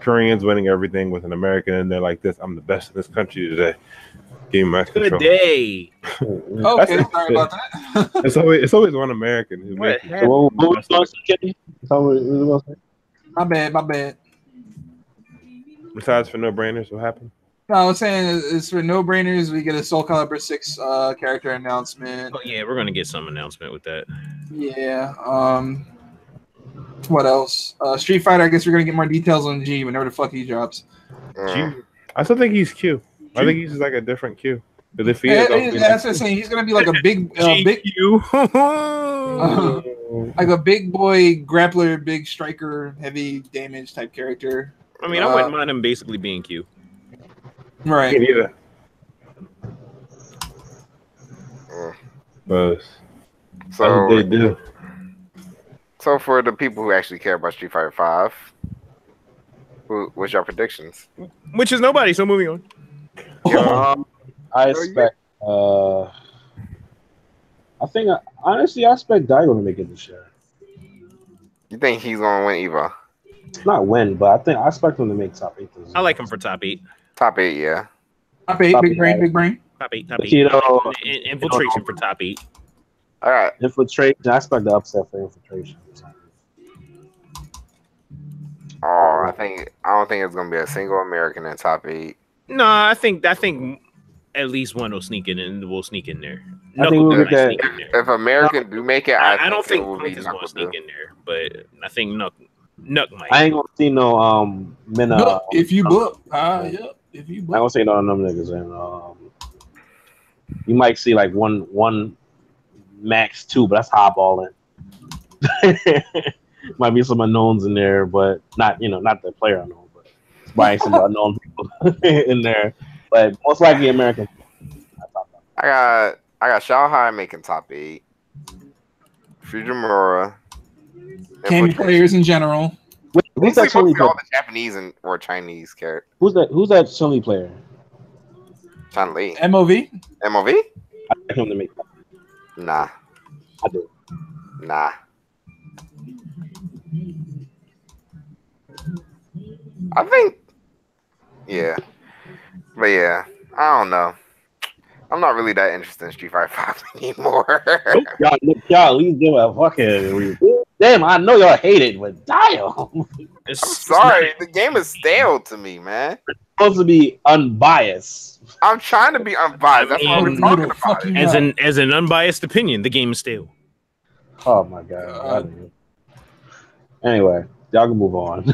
Koreans winning everything with an American in there like this. I'm the best in this country today. Game match control. Good day. Okay, sorry about that. It's always one American who makes it. My bad. Besides for no brainers, what happened? No, I was saying it's for no brainers. We get a Soul Calibur 6 character announcement. Oh yeah, we're gonna get some announcement with that. Yeah. What else? Street Fighter. I guess we're gonna get more details on G whenever the fuck he drops. G. I still think he's Q. I think he's just like a different Q. But if he is, that's what I'm saying. He's gonna be like a big Q. Like a big boy grappler, big striker, heavy damage type character. I mean, I wouldn't mind him basically being Q. Right. Yeah. But so they do. So for the people who actually care about Street Fighter 5, what's your predictions? Which is nobody. So moving on. I expect. I expect Daigo to make it this year. You think he's gonna win Evo? Not win, but I expect him to make top 8. I like him for top 8. Top 8, yeah. Top 8, big brain. Top 8. Infiltration for top 8. All right. Infiltration. I expect the upset for infiltration. Oh, I don't think it's gonna be a single American in top 8. No, I think at least one will sneak in and we'll sneak in there. If American do make it, I don't think Punk is gonna sneak in there, but I think Nuck might. I ain't gonna see no Minna. No, if you book, if you book. I don't see no them niggas, and you might see like one max 2, but that's hardballing. Might be some unknowns in there, but not the player unknown, but probably some unknown people in there. But most likely American. I got Shanghai making top 8. Fujimura. Game players in general. Who's that Chun-Li player? All the Japanese or Chinese character. Who's that Chun-Li player? Chun-Li. MOV? I like him to make that. Nah. I do. Nah. I think, yeah. But yeah, I don't know. I'm not really that interested in Street Fighter 5 anymore. y'all at least give a fucking review. Damn, I know y'all hate it, but damn. I'm sorry. The game is stale to me, man. It's supposed to be unbiased. I'm trying to be unbiased. That's why we're talking about it. As an unbiased opinion, the game is stale. Oh my god. Anyway, y'all can move on.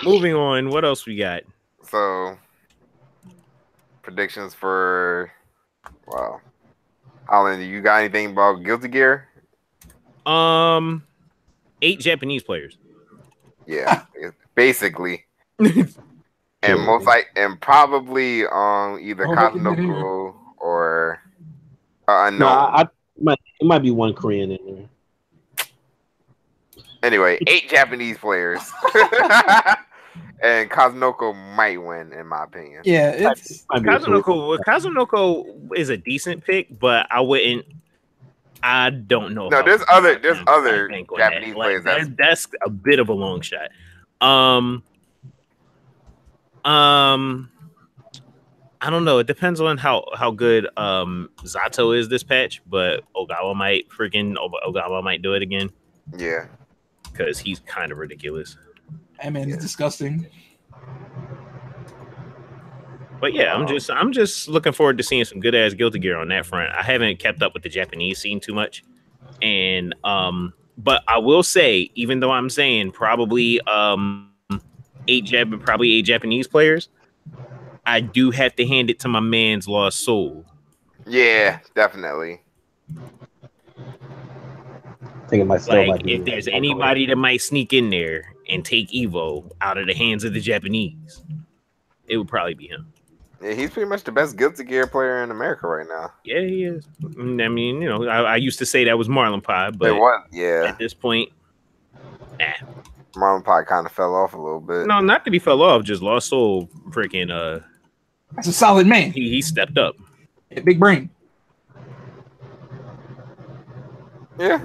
Moving on. What else we got? So, predictions for Alan, you got anything about Guilty Gear? 8 Japanese players. Yeah, basically. And probably either Kazunoko or unknown. No, it might be one Korean in there. Anyway, 8 Japanese players. And Kazunoko might win, in my opinion. Yeah, it's Kazunoko is a decent pick, but I don't know. No, there's other Japanese players. That's a bit of a long shot. I don't know. It depends on how good Zato is this patch, but Ogawa might do it again. Yeah, because he's kind of ridiculous. I mean, it's disgusting. But yeah, I'm just looking forward to seeing some good ass Guilty Gear on that front. I haven't kept up with the Japanese scene too much, and but I will say, even though I'm saying probably 8 Japanese players, I do have to hand it to my man's Lost Soul. Yeah, definitely. I think it might still like if there's anybody that might sneak in there and take Evo out of the hands of the Japanese, it would probably be him. Yeah, he's pretty much the best Guilty Gear player in America right now. Yeah, he is. I mean, you know, I used to say that was Marlon Pie, but at this point, Marlon Pie kind of fell off a little bit. No, not that he fell off, just Lost Soul freaking that's a solid man. He stepped up. Yeah, big brain. Yeah.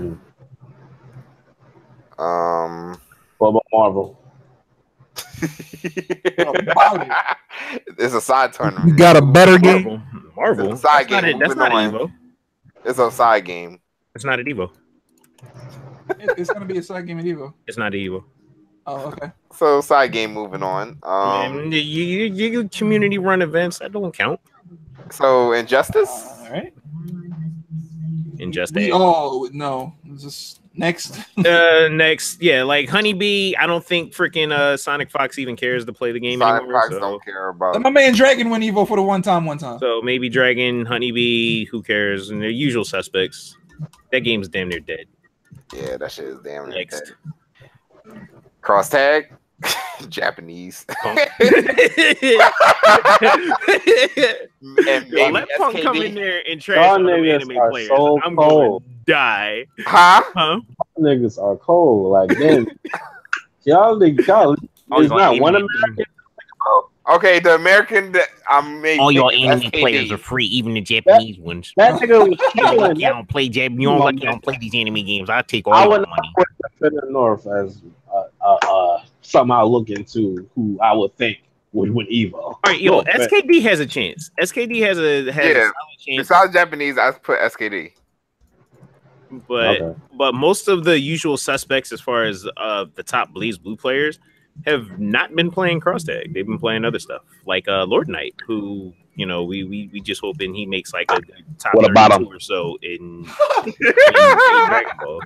What about Marvel? It's a side tournament. You got a better game? Marvel. It's a side game. That's not an Evo. It's a side game. It's not an Evo. It's gonna be a side game at Evo. It's not an Evo. Oh, okay. So side game. Moving on. You community run events that don't count. So Injustice. All right. Injustice. No. Just next. Next, yeah, like Honeybee. I don't think freaking Sonic Fox even cares to play the game Sonic anymore. Fox don't care about it. My man Dragon win Evo for the one time. So maybe Dragon, Honeybee, who cares? And their usual suspects. That game's damn near dead. Yeah, that shit is damn near Next. dead. Cross tag. Japanese. Let Punk come in there and trash on the anime players. So I'm cold. gonna die. Huh? Niggas are cold. Like, damn. y'all there's not one American. Okay, the American that I'm making. All your anime players are free, even the Japanese ones. That nigga was killing. You don't play You don't play these anime games. I take all your money. I would not put North as something I'll look into who I would think would win Evo. All right, yo, SKD has a chance. SKD has a solid chance. Besides Japanese, I put SKD. But most of the usual suspects, as far as the top Blaze Blue players, have not been playing cross tag. They've been playing other stuff, like Lord Knight, who we just hoping he makes like a top 32 or so in Dragon Ball.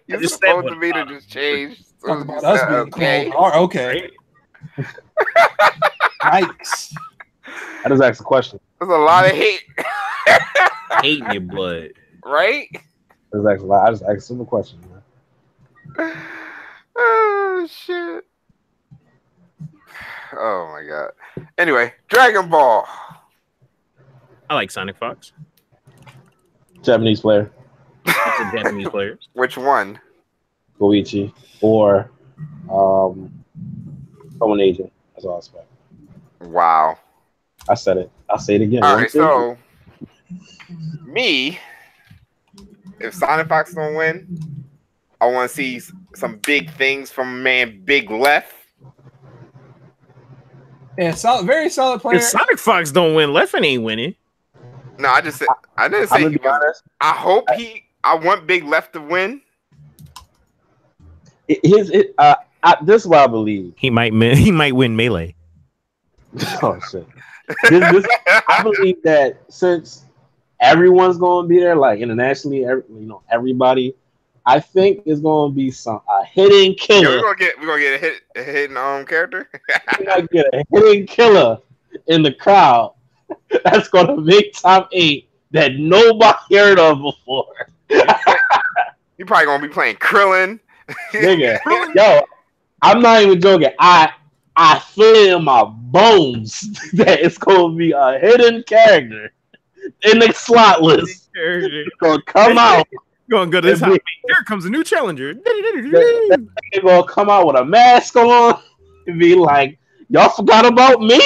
You're just supposed to me to just change. Talk about us being okay. Okay. Yikes. I just asked a question. There's a lot of hate. Hate in your blood. Right? I just asked a simple question, man. Oh, shit. Oh, my God. Anyway, Dragon Ball. I like Sonic Fox. Japanese player. Japanese players. Which one? Goichi or someone Asian. That's all I expect. Wow. I said it. I'll say it again. All right, so me, if Sonic Fox don't win, I want to see some big things from man Big Left. Yeah, very solid player. If Sonic Fox don't win, Leffen ain't winning. No, I didn't say he was. I want Big Left to win. This is what I believe. He might win Melee. Oh shit! I believe that since everyone's going to be there, like internationally, everybody, I think it's going to be a hidden killer. Yeah, we're gonna get a hidden character. We're gonna get a hidden killer in the crowd that's going to make top 8 that nobody heard of before. You probably gonna be playing Krillin. Nigga, yo, I'm not even joking. I feel in my bones that it's gonna be a hidden character in the slot list. It's gonna come out. Gonna go to this hot. Here comes a new challenger. They're gonna come out with a mask on and be like, "Y'all forgot about me."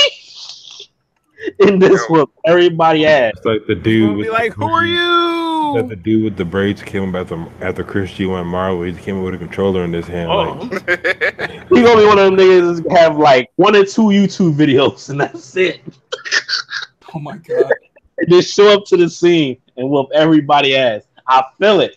In this whoop, everybody ass. It's like the dude. Be like, who are you? That the dude with the braids came up after Chris G went Marvel. He came up with a controller in his hand. Like, he's gonna be one of them niggas that have like 1 or 2 YouTube videos, and that's it. Oh my god! And just show up to the scene and whoop everybody ass. I feel it.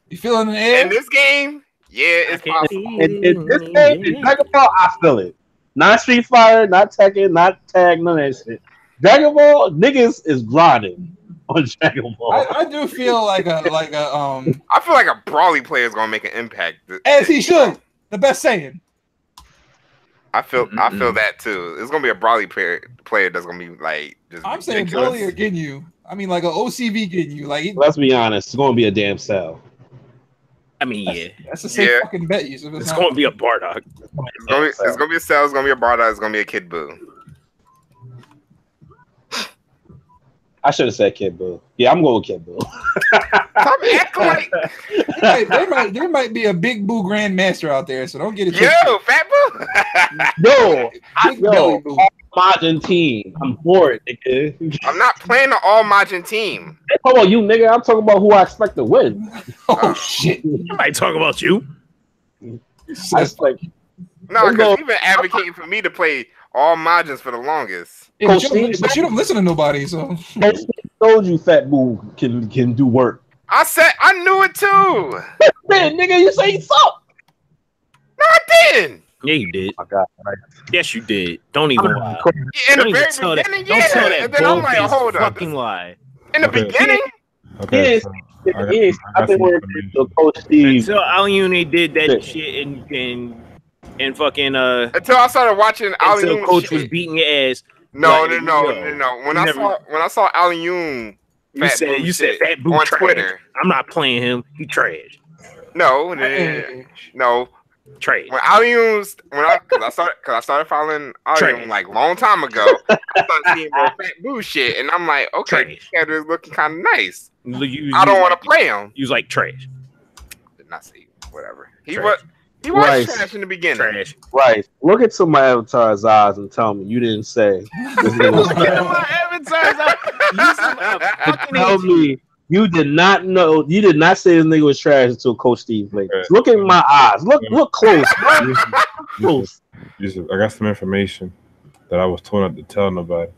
You feel it in the air? In this game? Yeah, it's possible. In this game, in Dragon Ball, I feel it. Not Street Fighter, not Tekken, not Tag, none of that shit. Dragon Ball, niggas is grinding on Dragon Ball. I do feel like a I feel like a Brawly player is gonna make an impact. As he should. The best saying. I feel that too. It's gonna be a Brawly player that's gonna be like just I'm saying Brawly or Ginyu. I mean, like an OCV Ginyu. Like, let's be honest, it's gonna be a damn Cell. I mean, yeah, that's the same fucking bet. You. It's gonna be a Bardock. It's gonna be a Cell. It's gonna be a Bardock. It's gonna be a Kid Buu. I should have said Kid Buu. Yeah, I'm going with Kid Buu. Stop acting like there might be a Big Boo Grandmaster out there, so don't get it. Yo, Fat Boo. Yo, Majin team. I'm for it, nigga. I'm not playing the all Majin team. Hey, talk about you, nigga. I'm talking about who I expect to win. Oh shit! I might talk about you. I expect. No, because you've been advocating for me to play all Majins for the longest. Yeah, but you don't listen to nobody, so. Coach told you Fat Boo can do work. I said I knew it too. Man, nigga, you say you suck. No, I didn't. Yeah, you did. Oh my God, right. Yes, you did. Don't even lie. In the very beginning, don't tell that and then I'm like, hold on. Fucking lie. In the beginning? okay, I've been working with Coach Steve. Until Alyuni did that shit and fucking until I started watching Alyuni. Coach was beating your ass. No. When I saw Alyuni, you said Fat Boo on trash. Twitter. I'm not playing him. He trash. No. Trade. When I started following Alyuni like long time ago, I started seeing more Fat Boo shit, and I'm like, okay, this character is looking kind of nice. I don't want to play him. He was like trash. Did not see whatever he was. He was trash in the beginning. Trash. Right. Look into my avatar's eyes and tell me you didn't say. My avatar's eyes. Tell me you did not know. You did not say this nigga was trash until Coach Steve played. Look in my eyes. Look close. Close. I got some information that I was told not to tell nobody.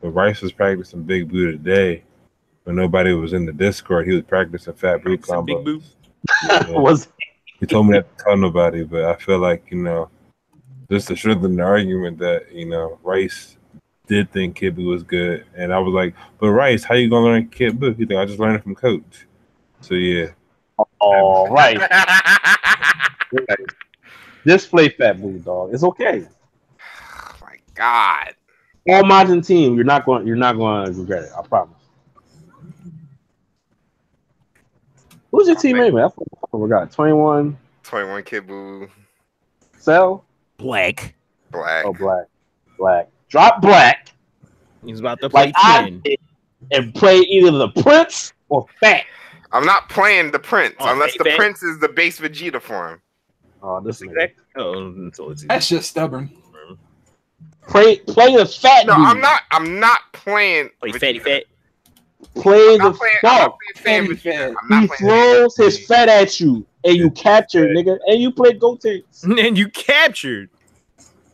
But Rice was practicing Big Boo today. When nobody was in the Discord, he was practicing Fat Boo combo. Big Boo. Was he told me not to tell nobody, but I feel like, just to strengthen the argument that, Rice did think Kid Buu was good. And I was like, but Rice, how you gonna learn Kid Buu? He think I just learned it from Coach. So yeah. All right. Just play Fat Boo, dog. It's okay. Oh my God. All Majin team, you're not going to regret it. I promise. Who's your teammate, man? I forgot. 21 Kid Buu. Cell? Black. Oh, Black. Drop Black. He's about to play 10. And play either the Prince or Fat. I'm not playing the Prince unless the Prince is the base Vegeta form. Oh, this is exactly. That's just stubborn. Play the Fat. No, dude. I'm not playing. Play Fatty Fat. Play the fuck. He throws his fat at you, and you capture, nigga, and you play Gotenks. And you captured.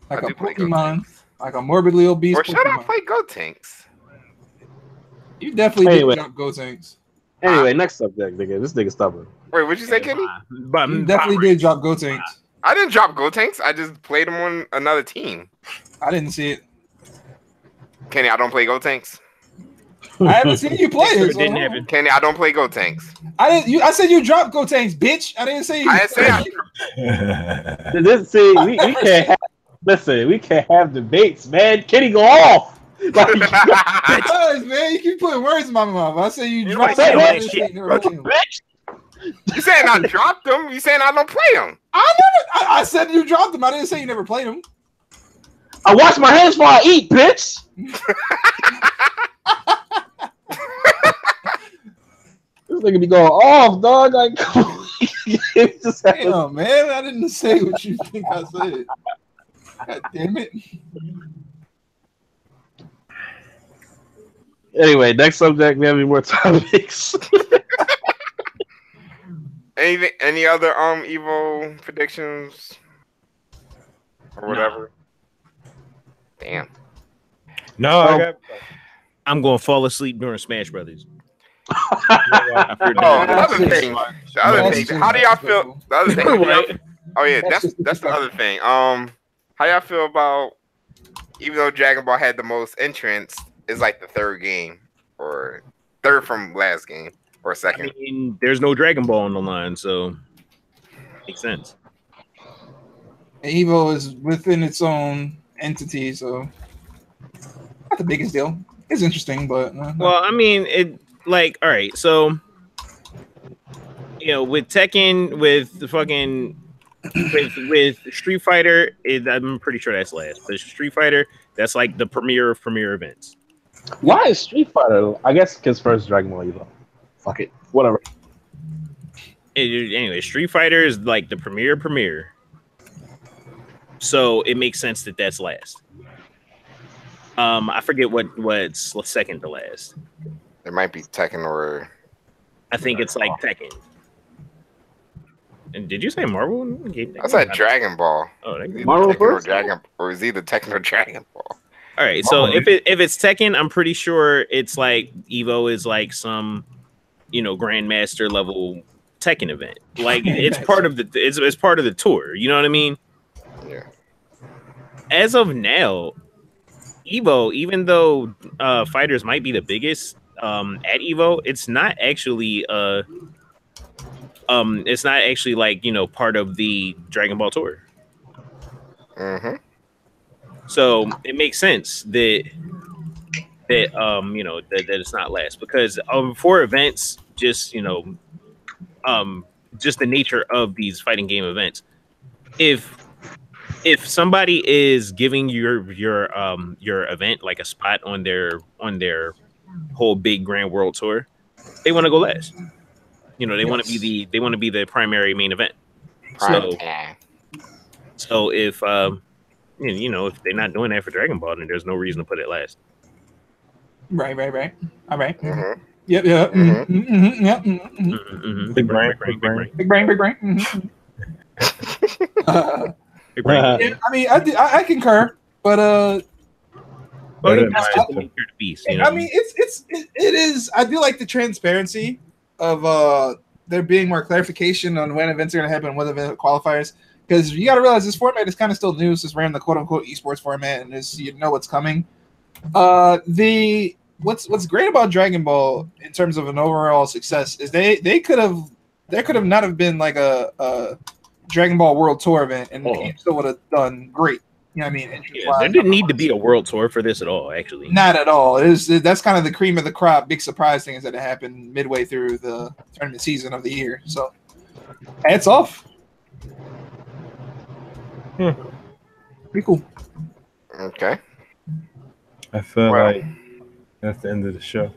Like a Pokemon, like a morbidly obese Or should I play Gotenks? You definitely did drop Gotenks. Anyway, next subject, nigga. This nigga stubborn. Wait, what'd you say, Kenny? You definitely did drop Gotenks. I didn't drop Gotenks. I just played them on another team. I didn't see it. Kenny, I don't play Gotenks. I haven't seen you play it. Didn't happen. Kenny, I don't play Gotenks. I said you dropped Gotenks, bitch. I didn't say you. I didn't say we can't have. Listen, we can't have debates, man. Kenny, go off. Like, man, you keep putting words in my mouth. I say you dropped bitch. You saying I dropped them? You saying I don't play them? I said you dropped them. I didn't say you never played them. I wash my hands before I eat, bitch. This nigga be going off, dog. Like, damn, man, I didn't say what you think I said. God damn it. Anyway, next subject. We have any more topics? Any other Evo predictions or whatever? No. Damn. No, I'm going to fall asleep during Smash Brothers. The other thing. How do y'all feel? The other thing. Oh yeah, that's the other thing. How y'all feel about, even though Dragon Ball had the most entrants, it's like the third game or third from last game or second. I mean, there's no Dragon Ball on the line, so makes sense. Evo is within its own entity, so not the biggest deal. It's interesting, but well, I mean, it like all right. So you know, with Tekken, with the fucking with Street Fighter, I'm pretty sure that's last. But Street Fighter, that's like the premier of premier events. Why is Street Fighter? I guess because first Dragon Ball Evo. Fuck it, whatever. Anyway, Street Fighter is like the premier. So it makes sense that that's last. I forget what's second to last. It might be Tekken or I think it's like Tekken. And did you say Marvel? I said Dragon Ball. Oh, Marvel first? Or is either Tekken or Dragon Ball. All right, so if it's Tekken, I'm pretty sure it's like Evo is like some, Grandmaster level Tekken event. Like it's part of it's part of the tour. You know what I mean? Yeah. As of now, Evo, even though fighters might be the biggest at Evo, it's not actually like part of the Dragon Ball tour. Mm-hmm. So it makes sense that it's not last, because for events, just the nature of these fighting game events, if somebody is giving your event like a spot on their whole big grand world tour, they want to go last. They want to be the primary main event. So if if they're not doing that for Dragon Ball, then there's no reason to put it last. Right. All right. Mm-hmm. Yep. Mm-hmm. Yep. Big brain. Big brain. Big brain. Yeah, I mean, I concur, but that's just the nature of the beast. I mean, it is. I do like the transparency of there being more clarification on when events are going to happen, what event qualifiers. Because you got to realize this format is kind of still new since we're in the quote unquote esports format, and you know what's coming. What's great about Dragon Ball in terms of an overall success is there could have not have been like a Dragon Ball World Tour event, and the game still would have done great. You know what I mean? Yeah, there didn't need to be a world tour for this at all, actually. Not at all. That's kind of the cream of the crop. Big surprise thing is that it happened midway through the tournament season of the year. So, hats off. Pretty cool. Okay. I feel like that's the end of the show.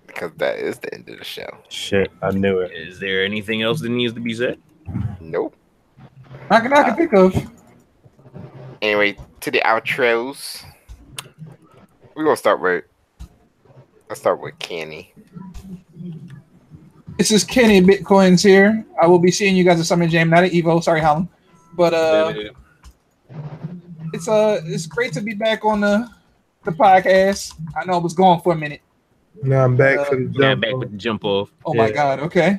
Because that is the end of the show. Shit, I knew it. Is there anything else that needs to be said? Nope. I can think of. Anyway, to the outros. We're gonna start with. Let's start with Kenny. This is Kenny Bitcoins here. I will be seeing you guys at Summit Jam, not at Evo. Sorry, Holland. But it's great to be back on the podcast. I know I was gone for a minute. Now I'm back for the jump. Yeah, back with the jump off. Oh my god. Okay.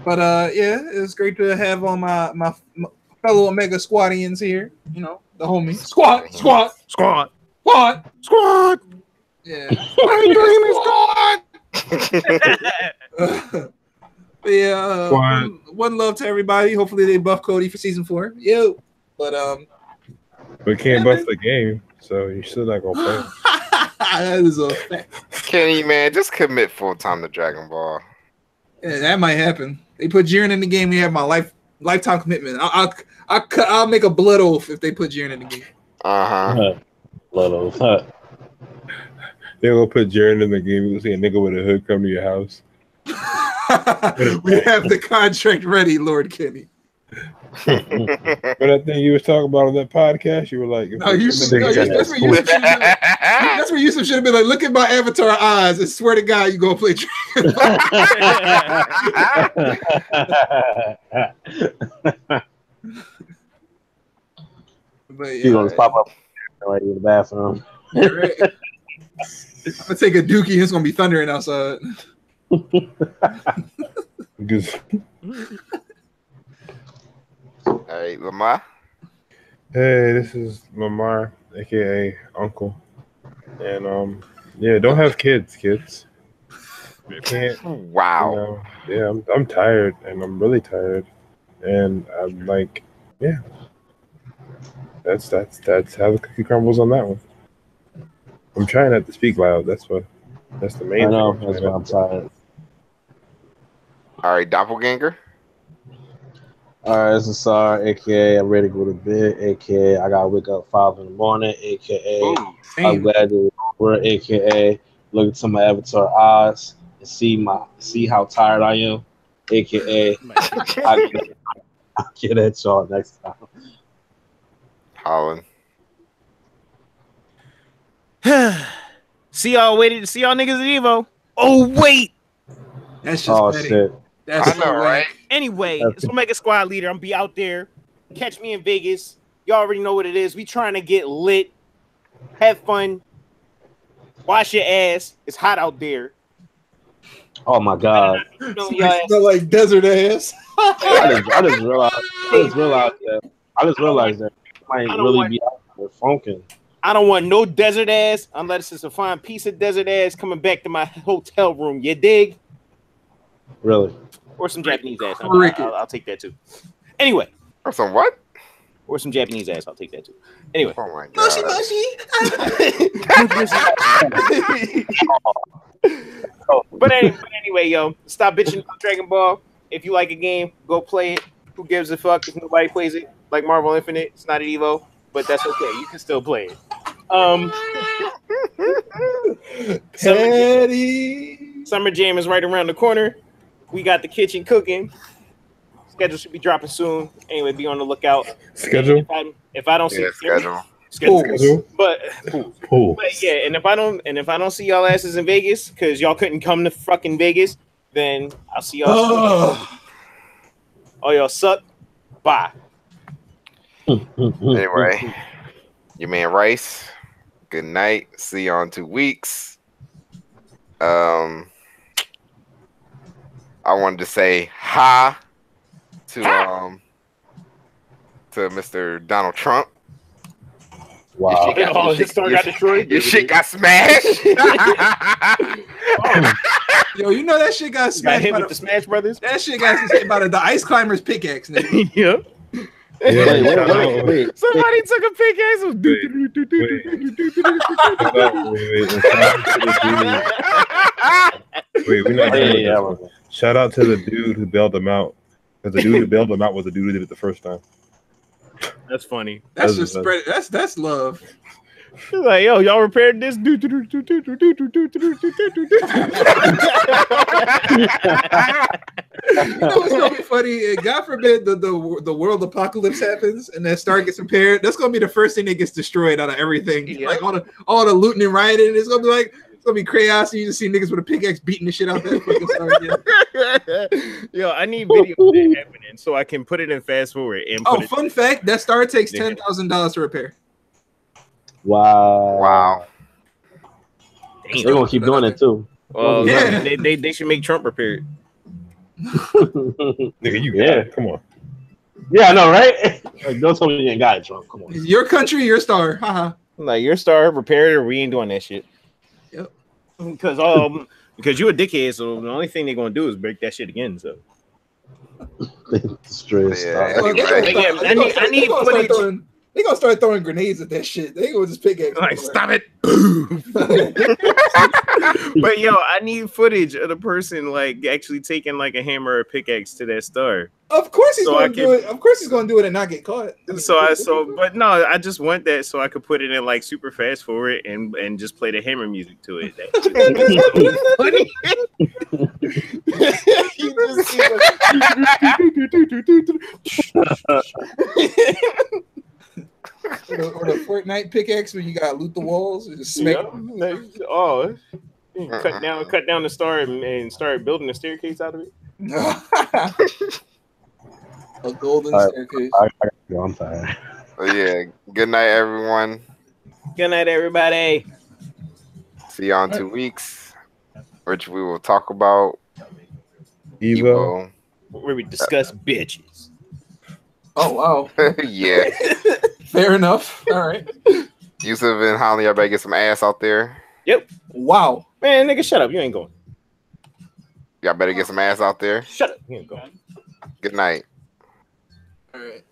But it was great to have on my fellow OmegaSquadians here. The homies. Squad. Yeah. One love to everybody. Hopefully they buff Cody for season 4. Yo. But we can't buff the game, so you're still not gonna play. That is a fact. Kenny, man, just commit full time to Dragon Ball. Yeah, that might happen. They put Jiren in the game. We have my lifetime commitment. I'll make a blood oath if they put Jiren in the game. Blood oath. They will put Jiren in the game. You'll see a nigga with a hood come to your house. We have the contract ready, Lord Kenny. But that thing you was talking about on that podcast, you were like, that's where Yusuf should have been like, look at my avatar eyes and swear to God you gonna play Dragon Ball. But He's gonna pop up right in the bathroom. Right. I'm gonna take a dookie. It's gonna be thundering outside. All right, Lamar. Hey, this is Lamar, aka Uncle, and yeah, don't have kids. You can't. Wow. You know, yeah, I'm tired, and I'm really tired, and I'm like, yeah. That's how the cookie crumbles on that one. I'm trying not to speak loud. That's the main. I know. That's why I'm tired. All right, Doppelganger. All right, this is Sar, aka I'm ready to go to bed, aka I gotta wake up 5 in the morning, aka I'm glad to work, aka look into my avatar eyes and see how tired I am, aka I'll get at y'all next time. Holland. See y'all niggas at Evo. Oh wait. That's just petty. Shit. That's I know, right? Anyway, it's OmegaSquad leader. I'm be out there. Catch me in Vegas. Y'all already know what it is. We trying to get lit, have fun, wash your ass. It's hot out there. Oh my God. Smell like desert ass. I just realized that I ain't really be out there funking. I don't want no desert ass unless it's a fine piece of desert ass coming back to my hotel room. You dig? Really? Or some Japanese ass. I'll take that too. Anyway. Or some what? Or some Japanese ass. I'll take that too. Anyway. Oh my God. But anyway, yo, stop bitching about Dragon Ball. If you like a game, go play it. Who gives a fuck if nobody plays it? Like Marvel Infinite, it's not an Evo, but that's okay. You can still play it. Summer Jam is right around the corner. We got the kitchen cooking. Schedule should be dropping soon. Anyway, be on the lookout. Schedule? If I don't see schedule. But yeah, and if I don't see y'all asses in Vegas because y'all couldn't come to fucking Vegas, then I'll see y'all. Oh, y'all suck. Bye. Anyway, your man Rice. Good night. See you on 2 weeks. I wanted to say hi to Mr. Donald Trump. Wow. His star got destroyed. Your shit got smashed. Yo, you know that shit got smashed. Got hit with the Smash Brothers. That shit got hit by the Ice Climber's pickaxe. Yep. Wait. Somebody took a pickaxe. We're not doing this. Shout out to the dude who bailed him out. Because the dude who bailed him out was the dude who did it the first time. That's funny. That's just spread. That's love. Like, yo, y'all repaired this. You know what's gonna be funny? God forbid the world apocalypse happens and that star gets repaired. That's gonna be the first thing that gets destroyed out of everything. Yeah. Like all the looting and rioting. It's gonna be like chaos. And you just see niggas with a pickaxe beating the shit out that fucking star again. Yo, I need video of that happening so I can put it in fast forward. And fun fact: that star takes $10,000 to repair. Wow. They're gonna keep doing it too. Yeah. They should make Trump repair it. Nigga, you got it. Come on. Yeah, I know, right? Like, don't tell me you ain't got it, Trump. Come on. Your country, your star. Haha. Like your star, repair it, or we ain't doing that shit. Yep. Because you're a dickhead, so the only thing they're gonna do is break that shit again. So. Destroy Yeah, I need footage. They gonna start throwing grenades at that shit. They gonna just pickaxe. Like, stop it. But yo, I need footage of the person like actually taking like a hammer or a pickaxe to that star. Of course he's gonna do it. Of course he's gonna do it and not get caught. I mean, But no, I just want that so I could put it in like super fast forward and just play the hammer music to it. Funny. You just see or the Fortnite pickaxe where you gotta loot the walls and just smack. Oh, cut down the star and start building a staircase out of it. A golden staircase. I'm tired. Yeah. Good night, everyone. Good night, everybody. See you on 2 weeks, which we will talk about Evo. Where we discuss bitches. Oh wow. Yeah. Fair enough. All right. Yusuf and Holly, I better get some ass out there. Yep. Wow. Man, nigga, shut up. You ain't going. Y'all better get some ass out there. Shut up. You ain't going. Good night. All right.